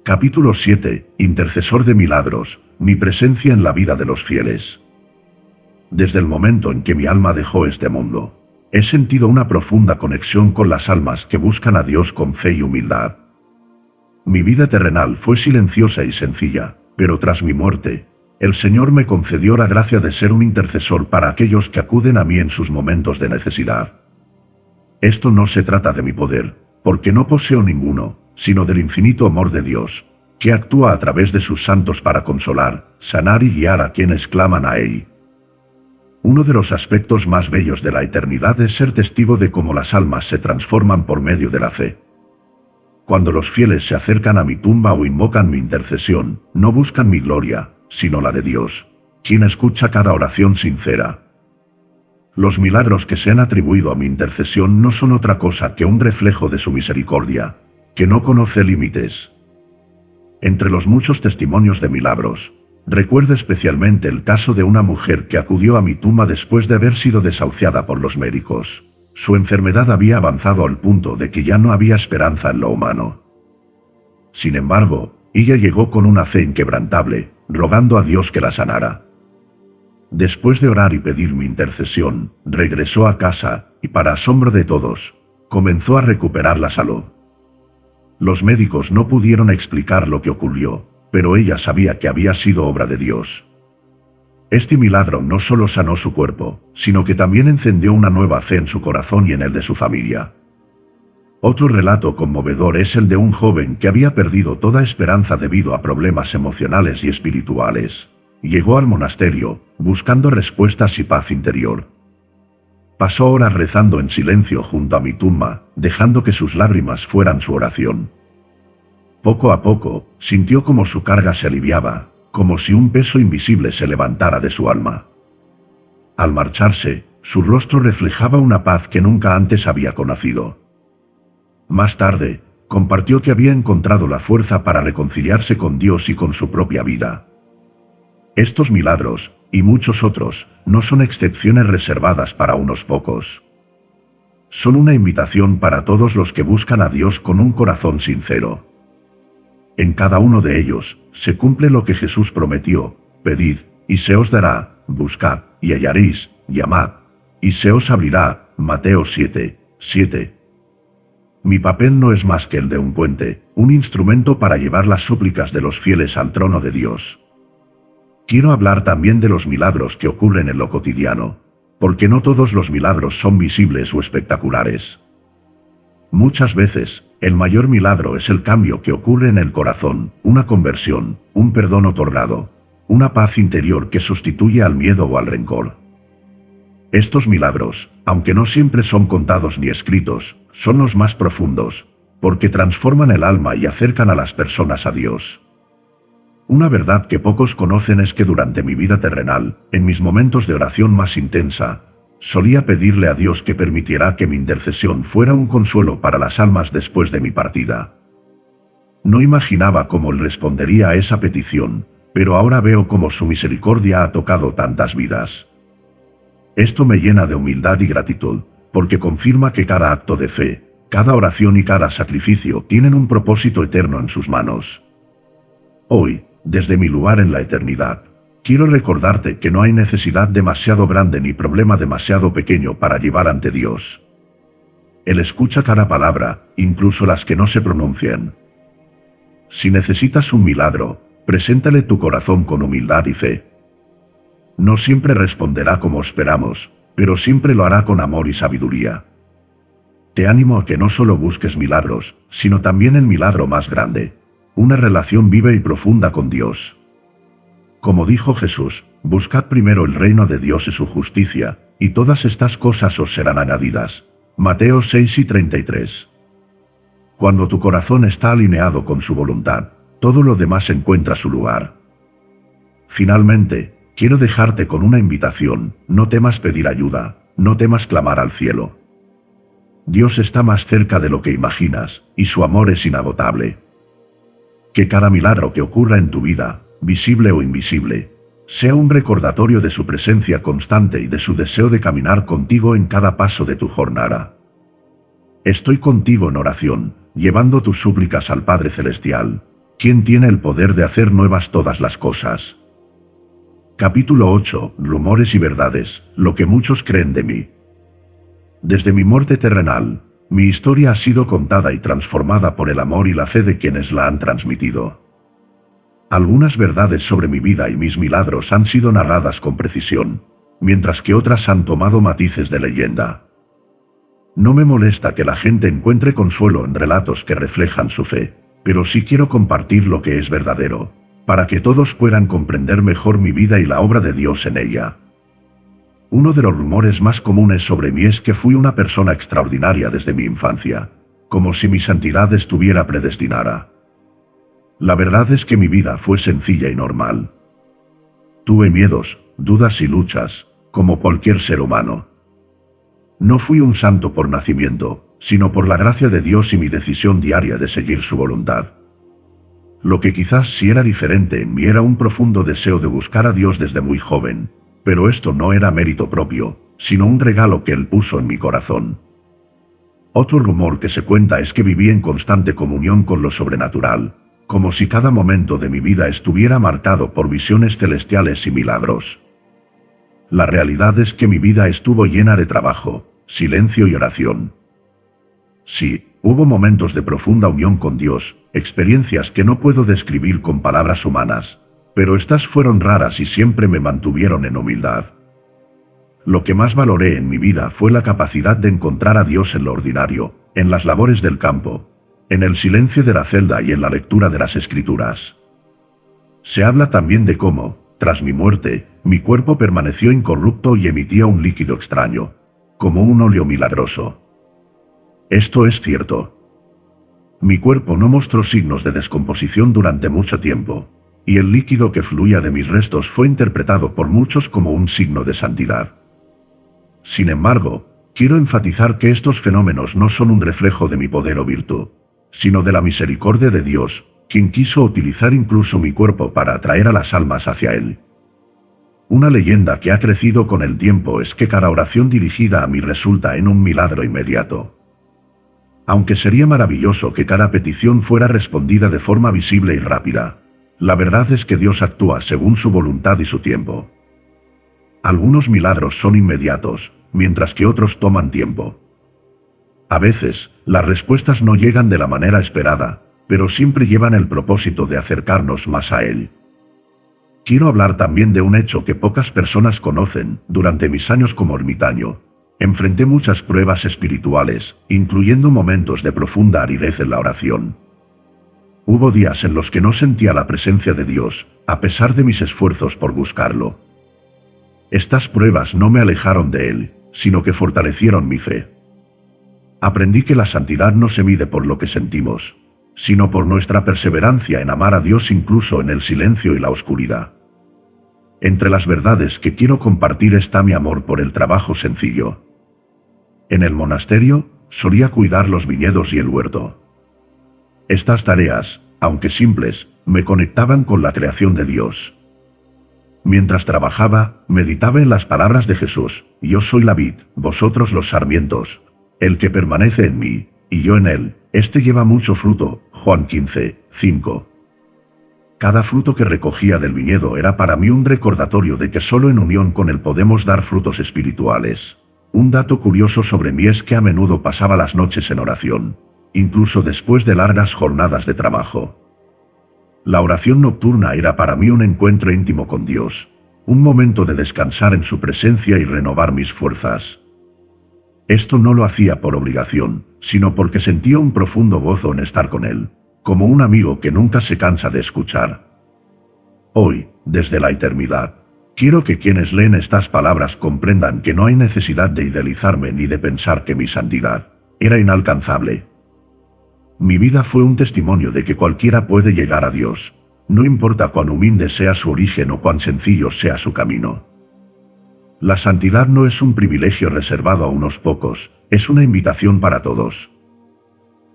Capítulo 7. Intercesor de milagros, mi presencia en la vida de los fieles. Desde el momento en que mi alma dejó este mundo, he sentido una profunda conexión con las almas que buscan a Dios con fe y humildad. Mi vida terrenal fue silenciosa y sencilla, pero tras mi muerte, el Señor me concedió la gracia de ser un intercesor para aquellos que acuden a mí en sus momentos de necesidad. Esto no se trata de mi poder, porque no poseo ninguno, sino del infinito amor de Dios, que actúa a través de sus santos para consolar, sanar y guiar a quienes claman a Él. Uno de los aspectos más bellos de la eternidad es ser testigo de cómo las almas se transforman por medio de la fe. Cuando los fieles se acercan a mi tumba o invocan mi intercesión, no buscan mi gloria, sino la de Dios, quien escucha cada oración sincera. Los milagros que se han atribuido a mi intercesión no son otra cosa que un reflejo de su misericordia, que no conoce límites. Entre los muchos testimonios de milagros, recuerdo especialmente el caso de una mujer que acudió a mi tumba después de haber sido desahuciada por los médicos. Su enfermedad había avanzado al punto de que ya no había esperanza en lo humano. Sin embargo, ella llegó con una fe inquebrantable, rogando a Dios que la sanara. Después de orar y pedir mi intercesión, regresó a casa y, para asombro de todos, comenzó a recuperar la salud. Los médicos no pudieron explicar lo que ocurrió, pero ella sabía que había sido obra de Dios. Este milagro no solo sanó su cuerpo, sino que también encendió una nueva fe en su corazón y en el de su familia. Otro relato conmovedor es el de un joven que había perdido toda esperanza debido a problemas emocionales y espirituales. Llegó al monasterio, buscando respuestas y paz interior. Pasó horas rezando en silencio junto a mi tumba, dejando que sus lágrimas fueran su oración. Poco a poco, sintió como su carga se aliviaba, como si un peso invisible se levantara de su alma. Al marcharse, su rostro reflejaba una paz que nunca antes había conocido. Más tarde, compartió que había encontrado la fuerza para reconciliarse con Dios y con su propia vida. Estos milagros, y muchos otros, no son excepciones reservadas para unos pocos. Son una invitación para todos los que buscan a Dios con un corazón sincero. En cada uno de ellos, se cumple lo que Jesús prometió: pedid, y se os dará; buscad, y hallaréis; llamad, y se os abrirá. Mateo 7:7. Mi papel no es más que el de un puente, un instrumento para llevar las súplicas de los fieles al trono de Dios. Quiero hablar también de los milagros que ocurren en lo cotidiano, porque no todos los milagros son visibles o espectaculares. Muchas veces, el mayor milagro es el cambio que ocurre en el corazón, una conversión, un perdón otorgado, una paz interior que sustituye al miedo o al rencor. Estos milagros, aunque no siempre son contados ni escritos, son los más profundos, porque transforman el alma y acercan a las personas a Dios. Una verdad que pocos conocen es que durante mi vida terrenal, en mis momentos de oración más intensa, solía pedirle a Dios que permitiera que mi intercesión fuera un consuelo para las almas después de mi partida. No imaginaba cómo Él respondería a esa petición, pero ahora veo cómo su misericordia ha tocado tantas vidas. Esto me llena de humildad y gratitud, porque confirma que cada acto de fe, cada oración y cada sacrificio tienen un propósito eterno en sus manos. Hoy, desde mi lugar en la eternidad, quiero recordarte que no hay necesidad demasiado grande ni problema demasiado pequeño para llevar ante Dios. Él escucha cada palabra, incluso las que no se pronuncian. Si necesitas un milagro, preséntale tu corazón con humildad y fe. No siempre responderá como esperamos, pero siempre lo hará con amor y sabiduría. Te animo a que no solo busques milagros, sino también el milagro más grande, una relación viva y profunda con Dios. Como dijo Jesús, buscad primero el reino de Dios y su justicia, y todas estas cosas os serán añadidas. Mateo 6:33. Cuando tu corazón está alineado con su voluntad, todo lo demás encuentra su lugar. Finalmente, quiero dejarte con una invitación: no temas pedir ayuda, no temas clamar al cielo. Dios está más cerca de lo que imaginas, y su amor es inagotable. Que cada milagro que ocurra en tu vida, visible o invisible, sea un recordatorio de su presencia constante y de su deseo de caminar contigo en cada paso de tu jornada. Estoy contigo en oración, llevando tus súplicas al Padre Celestial, quien tiene el poder de hacer nuevas todas las cosas. Capítulo 8. Rumores y verdades, lo que muchos creen de mí. Desde mi muerte terrenal, mi historia ha sido contada y transformada por el amor y la fe de quienes la han transmitido. Algunas verdades sobre mi vida y mis milagros han sido narradas con precisión, mientras que otras han tomado matices de leyenda. No me molesta que la gente encuentre consuelo en relatos que reflejan su fe, pero sí quiero compartir lo que es verdadero, para que todos puedan comprender mejor mi vida y la obra de Dios en ella. Uno de los rumores más comunes sobre mí es que fui una persona extraordinaria desde mi infancia, como si mi santidad estuviera predestinada. La verdad es que mi vida fue sencilla y normal. Tuve miedos, dudas y luchas, como cualquier ser humano. No fui un santo por nacimiento, sino por la gracia de Dios y mi decisión diaria de seguir su voluntad. Lo que quizás sí era diferente en mí era un profundo deseo de buscar a Dios desde muy joven, pero esto no era mérito propio, sino un regalo que Él puso en mi corazón. Otro rumor que se cuenta es que viví en constante comunión con lo sobrenatural, como si cada momento de mi vida estuviera marcado por visiones celestiales y milagros. La realidad es que mi vida estuvo llena de trabajo, silencio y oración. Sí, hubo momentos de profunda unión con Dios, experiencias que no puedo describir con palabras humanas, pero estas fueron raras y siempre me mantuvieron en humildad. Lo que más valoré en mi vida fue la capacidad de encontrar a Dios en lo ordinario, en las labores del campo, en el silencio de la celda y en la lectura de las Escrituras. Se habla también de cómo, tras mi muerte, mi cuerpo permaneció incorrupto y emitía un líquido extraño, como un óleo milagroso. Esto es cierto. Mi cuerpo no mostró signos de descomposición durante mucho tiempo, y el líquido que fluía de mis restos fue interpretado por muchos como un signo de santidad. Sin embargo, quiero enfatizar que estos fenómenos no son un reflejo de mi poder o virtud, sino de la misericordia de Dios, quien quiso utilizar incluso mi cuerpo para atraer a las almas hacia Él. Una leyenda que ha crecido con el tiempo es que cada oración dirigida a mí resulta en un milagro inmediato. Aunque sería maravilloso que cada petición fuera respondida de forma visible y rápida, la verdad es que Dios actúa según su voluntad y su tiempo. Algunos milagros son inmediatos, mientras que otros toman tiempo. A veces, las respuestas no llegan de la manera esperada, pero siempre llevan el propósito de acercarnos más a Él. Quiero hablar también de un hecho que pocas personas conocen. Durante mis años como ermitaño, enfrenté muchas pruebas espirituales, incluyendo momentos de profunda aridez en la oración. Hubo días en los que no sentía la presencia de Dios, a pesar de mis esfuerzos por buscarlo. Estas pruebas no me alejaron de Él, sino que fortalecieron mi fe. Aprendí que la santidad no se mide por lo que sentimos, sino por nuestra perseverancia en amar a Dios incluso en el silencio y la oscuridad. Entre las verdades que quiero compartir está mi amor por el trabajo sencillo. En el monasterio, solía cuidar los viñedos y el huerto. Estas tareas, aunque simples, me conectaban con la creación de Dios. Mientras trabajaba, meditaba en las palabras de Jesús: yo soy la vid, vosotros los sarmientos. El que permanece en mí, y yo en él, éste lleva mucho fruto. Juan 15:5. Cada fruto que recogía del viñedo era para mí un recordatorio de que solo en unión con él podemos dar frutos espirituales. Un dato curioso sobre mí es que a menudo pasaba las noches en oración, incluso después de largas jornadas de trabajo. La oración nocturna era para mí un encuentro íntimo con Dios, un momento de descansar en su presencia y renovar mis fuerzas. Esto no lo hacía por obligación, sino porque sentía un profundo gozo en estar con Él, como un amigo que nunca se cansa de escuchar. Hoy, desde la eternidad, quiero que quienes leen estas palabras comprendan que no hay necesidad de idealizarme ni de pensar que mi santidad era inalcanzable. Mi vida fue un testimonio de que cualquiera puede llegar a Dios, no importa cuán humilde sea su origen o cuán sencillo sea su camino. La santidad no es un privilegio reservado a unos pocos, es una invitación para todos.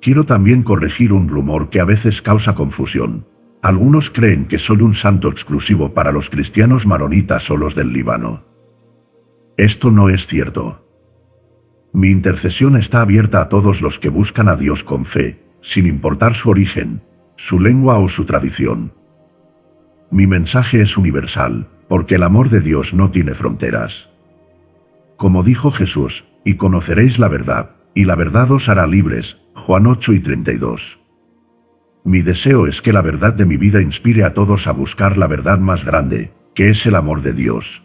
Quiero también corregir un rumor que a veces causa confusión. Algunos creen que soy un santo exclusivo para los cristianos maronitas o los del Líbano. Esto no es cierto. Mi intercesión está abierta a todos los que buscan a Dios con fe, sin importar su origen, su lengua o su tradición. Mi mensaje es universal, porque el amor de Dios no tiene fronteras. Como dijo Jesús, y conoceréis la verdad, y la verdad os hará libres, Juan 8:32. Mi deseo es que la verdad de mi vida inspire a todos a buscar la verdad más grande, que es el amor de Dios.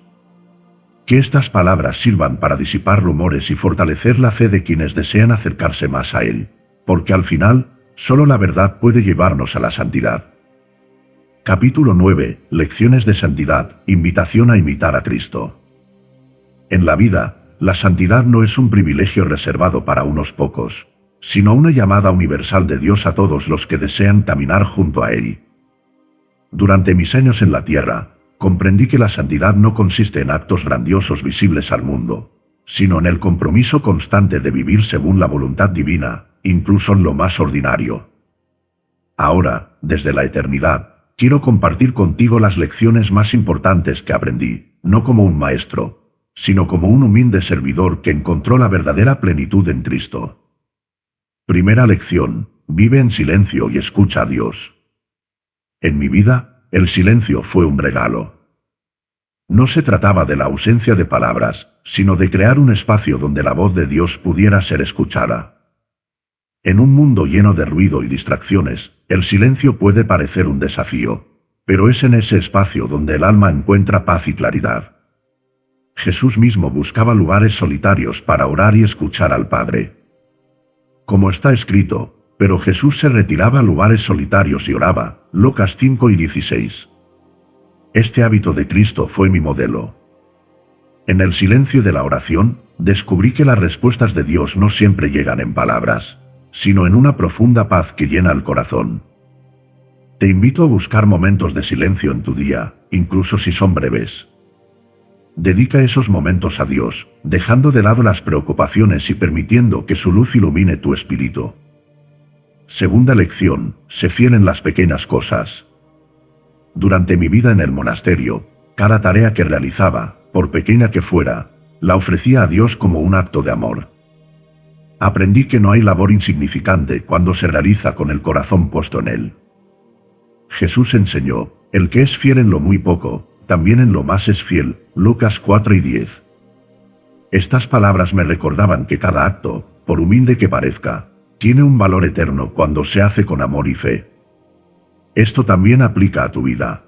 Que estas palabras sirvan para disipar rumores y fortalecer la fe de quienes desean acercarse más a Él, porque al final, solo la verdad puede llevarnos a la santidad. Capítulo 9. Lecciones de santidad, invitación a imitar a Cristo. En la vida, la santidad no es un privilegio reservado para unos pocos, sino una llamada universal de Dios a todos los que desean caminar junto a Él. Durante mis años en la tierra, comprendí que la santidad no consiste en actos grandiosos visibles al mundo, sino en el compromiso constante de vivir según la voluntad divina, incluso en lo más ordinario. Ahora, desde la eternidad, quiero compartir contigo las lecciones más importantes que aprendí, no como un maestro, sino como un humilde servidor que encontró la verdadera plenitud en Cristo. Primera lección: vive en silencio y escucha a Dios. En mi vida, el silencio fue un regalo. No se trataba de la ausencia de palabras, sino de crear un espacio donde la voz de Dios pudiera ser escuchada. En un mundo lleno de ruido y distracciones, el silencio puede parecer un desafío, pero es en ese espacio donde el alma encuentra paz y claridad. Jesús mismo buscaba lugares solitarios para orar y escuchar al Padre. Como está escrito, pero Jesús se retiraba a lugares solitarios y oraba, Lucas 5:16. Este hábito de Cristo fue mi modelo. En el silencio de la oración, descubrí que las respuestas de Dios no siempre llegan en palabras, sino en una profunda paz que llena el corazón. Te invito a buscar momentos de silencio en tu día, incluso si son breves. Dedica esos momentos a Dios, dejando de lado las preocupaciones y permitiendo que su luz ilumine tu espíritu. Segunda lección: sé fiel en las pequeñas cosas. Durante mi vida en el monasterio, cada tarea que realizaba, por pequeña que fuera, la ofrecía a Dios como un acto de amor. Aprendí que no hay labor insignificante cuando se realiza con el corazón puesto en Él. Jesús enseñó: el que es fiel en lo muy poco, también en lo más es fiel, Lucas 4:10. Estas palabras me recordaban que cada acto, por humilde que parezca, tiene un valor eterno cuando se hace con amor y fe. Esto también aplica a tu vida.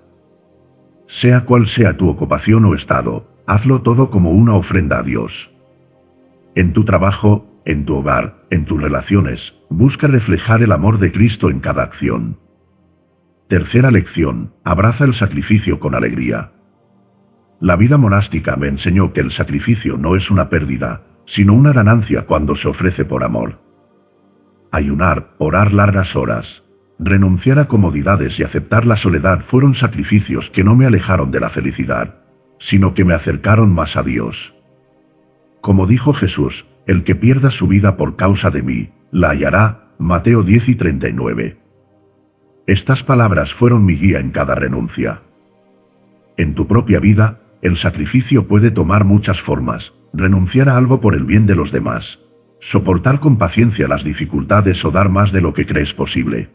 Sea cual sea tu ocupación o estado, hazlo todo como una ofrenda a Dios. En tu trabajo, en tu hogar, en tus relaciones, busca reflejar el amor de Cristo en cada acción. Tercera lección: abraza el sacrificio con alegría. La vida monástica me enseñó que el sacrificio no es una pérdida, sino una ganancia cuando se ofrece por amor. Ayunar, orar largas horas, renunciar a comodidades y aceptar la soledad fueron sacrificios que no me alejaron de la felicidad, sino que me acercaron más a Dios. Como dijo Jesús: el que pierda su vida por causa de mí, la hallará, Mateo 10:39. Estas palabras fueron mi guía en cada renuncia. En tu propia vida, el sacrificio puede tomar muchas formas: renunciar a algo por el bien de los demás, soportar con paciencia las dificultades o dar más de lo que crees posible.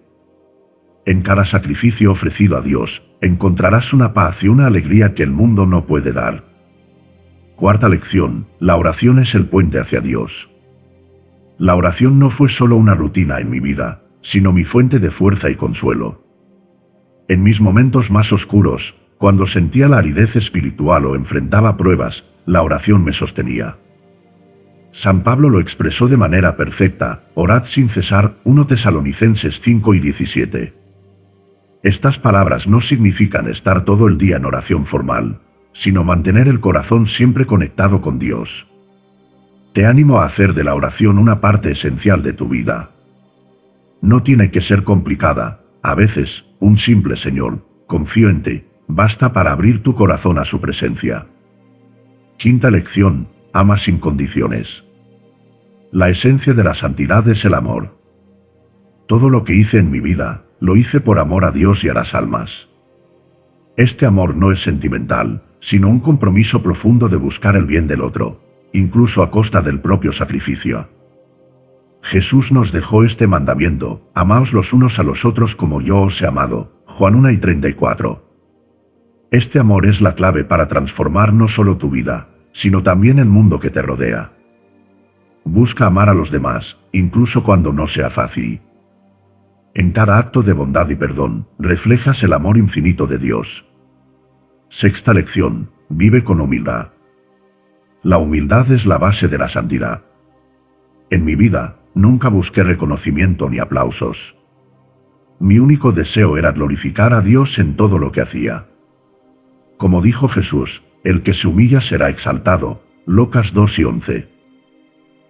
En cada sacrificio ofrecido a Dios, encontrarás una paz y una alegría que el mundo no puede dar. Cuarta lección: la oración es el puente hacia Dios. La oración no fue solo una rutina en mi vida, sino mi fuente de fuerza y consuelo. En mis momentos más oscuros, cuando sentía la aridez espiritual o enfrentaba pruebas, la oración me sostenía. San Pablo lo expresó de manera perfecta: orad sin cesar, 1 Tesalonicenses 5:17. Estas palabras no significan estar todo el día en oración formal, sino mantener el corazón siempre conectado con Dios. Te animo a hacer de la oración una parte esencial de tu vida. No tiene que ser complicada, a veces, un simple Señor, confío en ti, basta para abrir tu corazón a su presencia. Quinta lección: ama sin condiciones. La esencia de la santidad es el amor. Todo lo que hice en mi vida, lo hice por amor a Dios y a las almas. Este amor no es sentimental, sino un compromiso profundo de buscar el bien del otro, incluso a costa del propio sacrificio. Jesús nos dejó este mandamiento: amaos los unos a los otros como yo os he amado. Juan 1:34. Este amor es la clave para transformar no solo tu vida, sino también el mundo que te rodea. Busca amar a los demás, incluso cuando no sea fácil. En cada acto de bondad y perdón, reflejas el amor infinito de Dios. Sexta lección: vive con humildad. La humildad es la base de la santidad. En mi vida, nunca busqué reconocimiento ni aplausos. Mi único deseo era glorificar a Dios en todo lo que hacía. Como dijo Jesús, el que se humilla será exaltado. Lucas 2:11.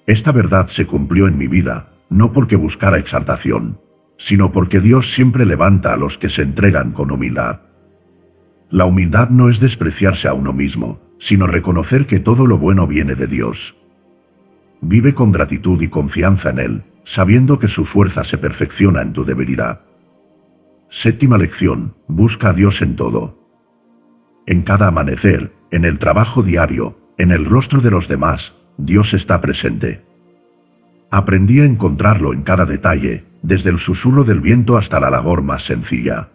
Esta verdad se cumplió en mi vida, no porque buscara exaltación, sino porque Dios siempre levanta a los que se entregan con humildad. La humildad no es despreciarse a uno mismo, sino reconocer que todo lo bueno viene de Dios. Vive con gratitud y confianza en Él, sabiendo que su fuerza se perfecciona en tu debilidad. Séptima lección: busca a Dios en todo. En cada amanecer, en el trabajo diario, en el rostro de los demás, Dios está presente. Aprendí a encontrarlo en cada detalle, desde el susurro del viento hasta la labor más sencilla.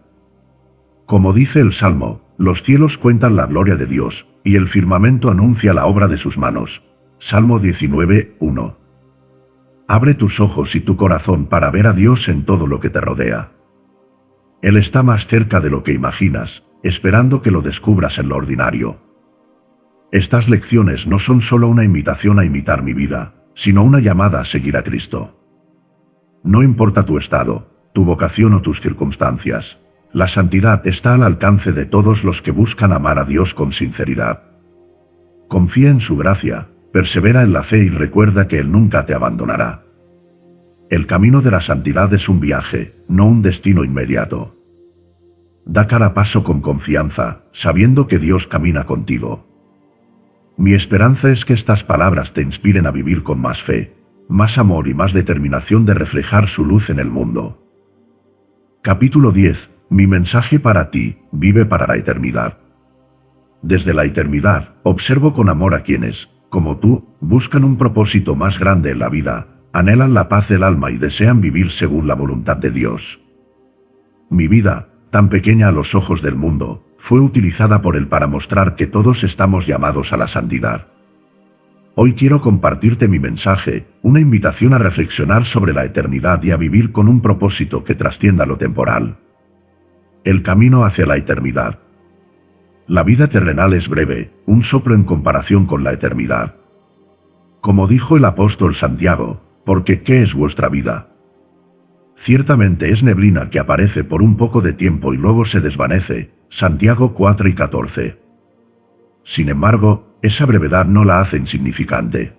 Como dice el Salmo, los cielos cuentan la gloria de Dios, y el firmamento anuncia la obra de sus manos. Salmo 19:1. Abre tus ojos y tu corazón para ver a Dios en todo lo que te rodea. Él está más cerca de lo que imaginas, esperando que lo descubras en lo ordinario. Estas lecciones no son solo una invitación a imitar mi vida, sino una llamada a seguir a Cristo. No importa tu estado, tu vocación o tus circunstancias, la santidad está al alcance de todos los que buscan amar a Dios con sinceridad. Confía en su gracia, persevera en la fe y recuerda que Él nunca te abandonará. El camino de la santidad es un viaje, no un destino inmediato. Da cada paso con confianza, sabiendo que Dios camina contigo. Mi esperanza es que estas palabras te inspiren a vivir con más fe, más amor y más determinación de reflejar su luz en el mundo. Capítulo 10. Mi mensaje para ti: vive para la eternidad. Desde la eternidad, observo con amor a quienes, como tú, buscan un propósito más grande en la vida, anhelan la paz del alma y desean vivir según la voluntad de Dios. Mi vida, tan pequeña a los ojos del mundo, fue utilizada por Él para mostrar que todos estamos llamados a la santidad. Hoy quiero compartirte mi mensaje, una invitación a reflexionar sobre la eternidad y a vivir con un propósito que trascienda lo temporal. El camino hacia la eternidad. La vida terrenal es breve, un soplo en comparación con la eternidad. Como dijo el apóstol Santiago, porque ¿qué es vuestra vida? Ciertamente es neblina que aparece por un poco de tiempo y luego se desvanece. Santiago 4:14. Sin embargo, esa brevedad no la hace insignificante.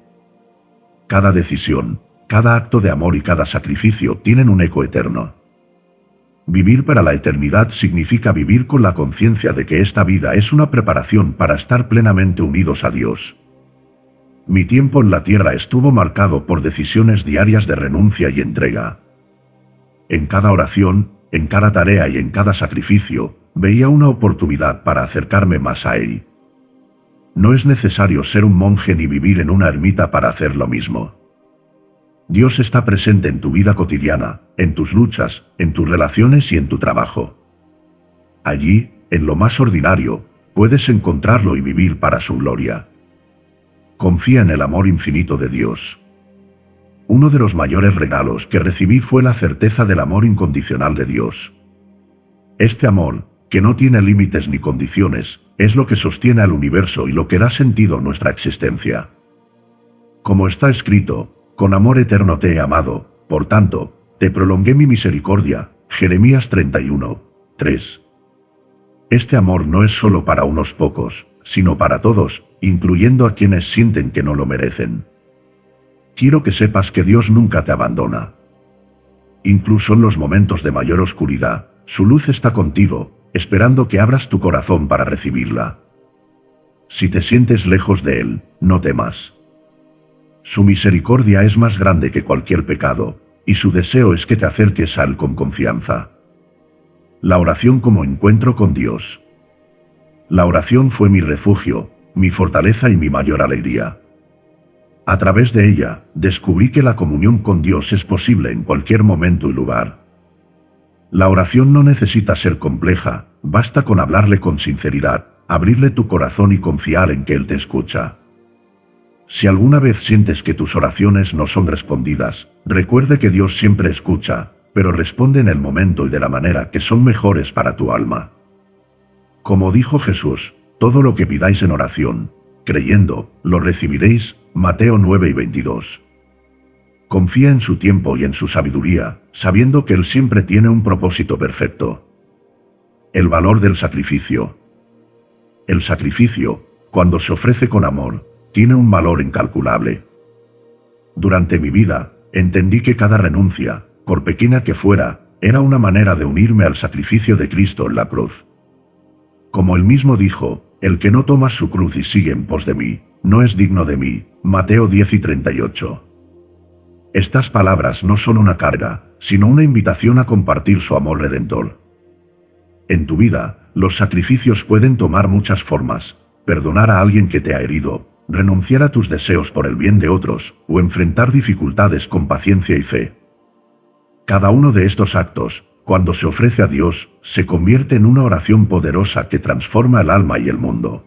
Cada decisión, cada acto de amor y cada sacrificio tienen un eco eterno. Vivir para la eternidad significa vivir con la conciencia de que esta vida es una preparación para estar plenamente unidos a Dios. Mi tiempo en la tierra estuvo marcado por decisiones diarias de renuncia y entrega. En cada oración, en cada tarea y en cada sacrificio, veía una oportunidad para acercarme más a Él. No es necesario ser un monje ni vivir en una ermita para hacer lo mismo. Dios está presente en tu vida cotidiana, en tus luchas, en tus relaciones y en tu trabajo. Allí, en lo más ordinario, puedes encontrarlo y vivir para su gloria. Confía en el amor infinito de Dios. Uno de los mayores regalos que recibí fue la certeza del amor incondicional de Dios. Este amor, que no tiene límites ni condiciones, es lo que sostiene al universo y lo que da sentido a nuestra existencia. Como está escrito, con amor eterno te he amado, por tanto, te prolongué mi misericordia. Jeremías 31, 3. Este amor no es solo para unos pocos, sino para todos, incluyendo a quienes sienten que no lo merecen. Quiero que sepas que Dios nunca te abandona. Incluso en los momentos de mayor oscuridad, su luz está contigo, esperando que abras tu corazón para recibirla. Si te sientes lejos de Él, no temas. Su misericordia es más grande que cualquier pecado, y su deseo es que te acerques a Él con confianza. La oración como encuentro con Dios. La oración fue mi refugio, mi fortaleza y mi mayor alegría. A través de ella, descubrí que la comunión con Dios es posible en cualquier momento y lugar. La oración no necesita ser compleja, basta con hablarle con sinceridad, abrirle tu corazón y confiar en que Él te escucha. Si alguna vez sientes que tus oraciones no son respondidas, recuerde que Dios siempre escucha, pero responde en el momento y de la manera que son mejores para tu alma. Como dijo Jesús, todo lo que pidáis en oración, creyendo, lo recibiréis. Mateo 9:22. Confía en su tiempo y en su sabiduría, sabiendo que Él siempre tiene un propósito perfecto. El valor del sacrificio. El sacrificio, cuando se ofrece con amor, tiene un valor incalculable. Durante mi vida, entendí que cada renuncia, por pequeña que fuera, era una manera de unirme al sacrificio de Cristo en la cruz. Como Él mismo dijo, el que no toma su cruz y sigue en pos de mí, no es digno de mí. Mateo 10:38. Estas palabras no son una carga, sino una invitación a compartir su amor redentor. En tu vida, los sacrificios pueden tomar muchas formas: perdonar a alguien que te ha herido, renunciar a tus deseos por el bien de otros, o enfrentar dificultades con paciencia y fe. Cada uno de estos actos, cuando se ofrece a Dios, se convierte en una oración poderosa que transforma el alma y el mundo.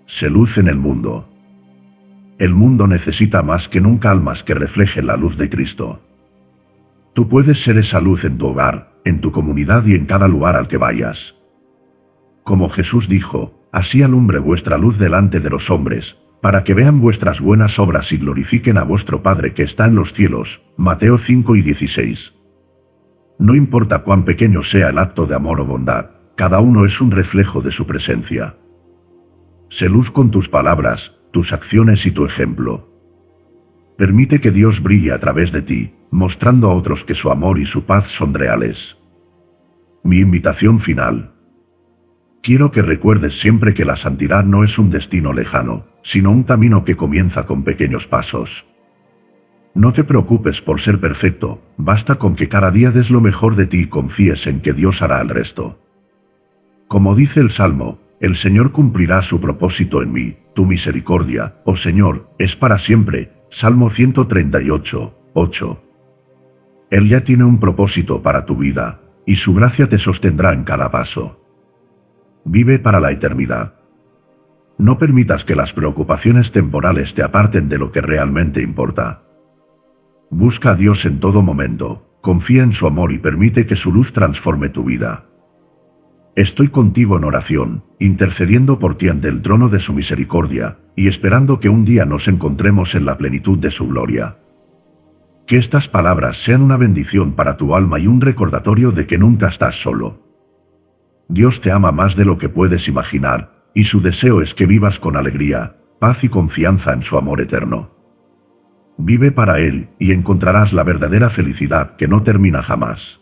Se luce en el mundo. El mundo necesita más que nunca almas que reflejen la luz de Cristo. Tú puedes ser esa luz en tu hogar, en tu comunidad y en cada lugar al que vayas. Como Jesús dijo, así alumbre vuestra luz delante de los hombres, para que vean vuestras buenas obras y glorifiquen a vuestro Padre que está en los cielos. Mateo 5:16. No importa cuán pequeño sea el acto de amor o bondad, cada uno es un reflejo de su presencia. Sé luz con tus palabras, tus acciones y tu ejemplo. Permite que Dios brille a través de ti, mostrando a otros que su amor y su paz son reales. Mi invitación final. Quiero que recuerdes siempre que la santidad no es un destino lejano, sino un camino que comienza con pequeños pasos. No te preocupes por ser perfecto, basta con que cada día des lo mejor de ti y confíes en que Dios hará el resto. Como dice el Salmo, el Señor cumplirá su propósito en mí, tu misericordia, oh Señor, es para siempre. Salmo 138, 8. Él ya tiene un propósito para tu vida, y su gracia te sostendrá en cada paso. Vive para la eternidad. No permitas que las preocupaciones temporales te aparten de lo que realmente importa. Busca a Dios en todo momento, confía en su amor y permite que su luz transforme tu vida. Estoy contigo en oración, intercediendo por ti ante el trono de su misericordia, y esperando que un día nos encontremos en la plenitud de su gloria. Que estas palabras sean una bendición para tu alma y un recordatorio de que nunca estás solo. Dios te ama más de lo que puedes imaginar, y su deseo es que vivas con alegría, paz y confianza en su amor eterno. Vive para Él, y encontrarás la verdadera felicidad que no termina jamás.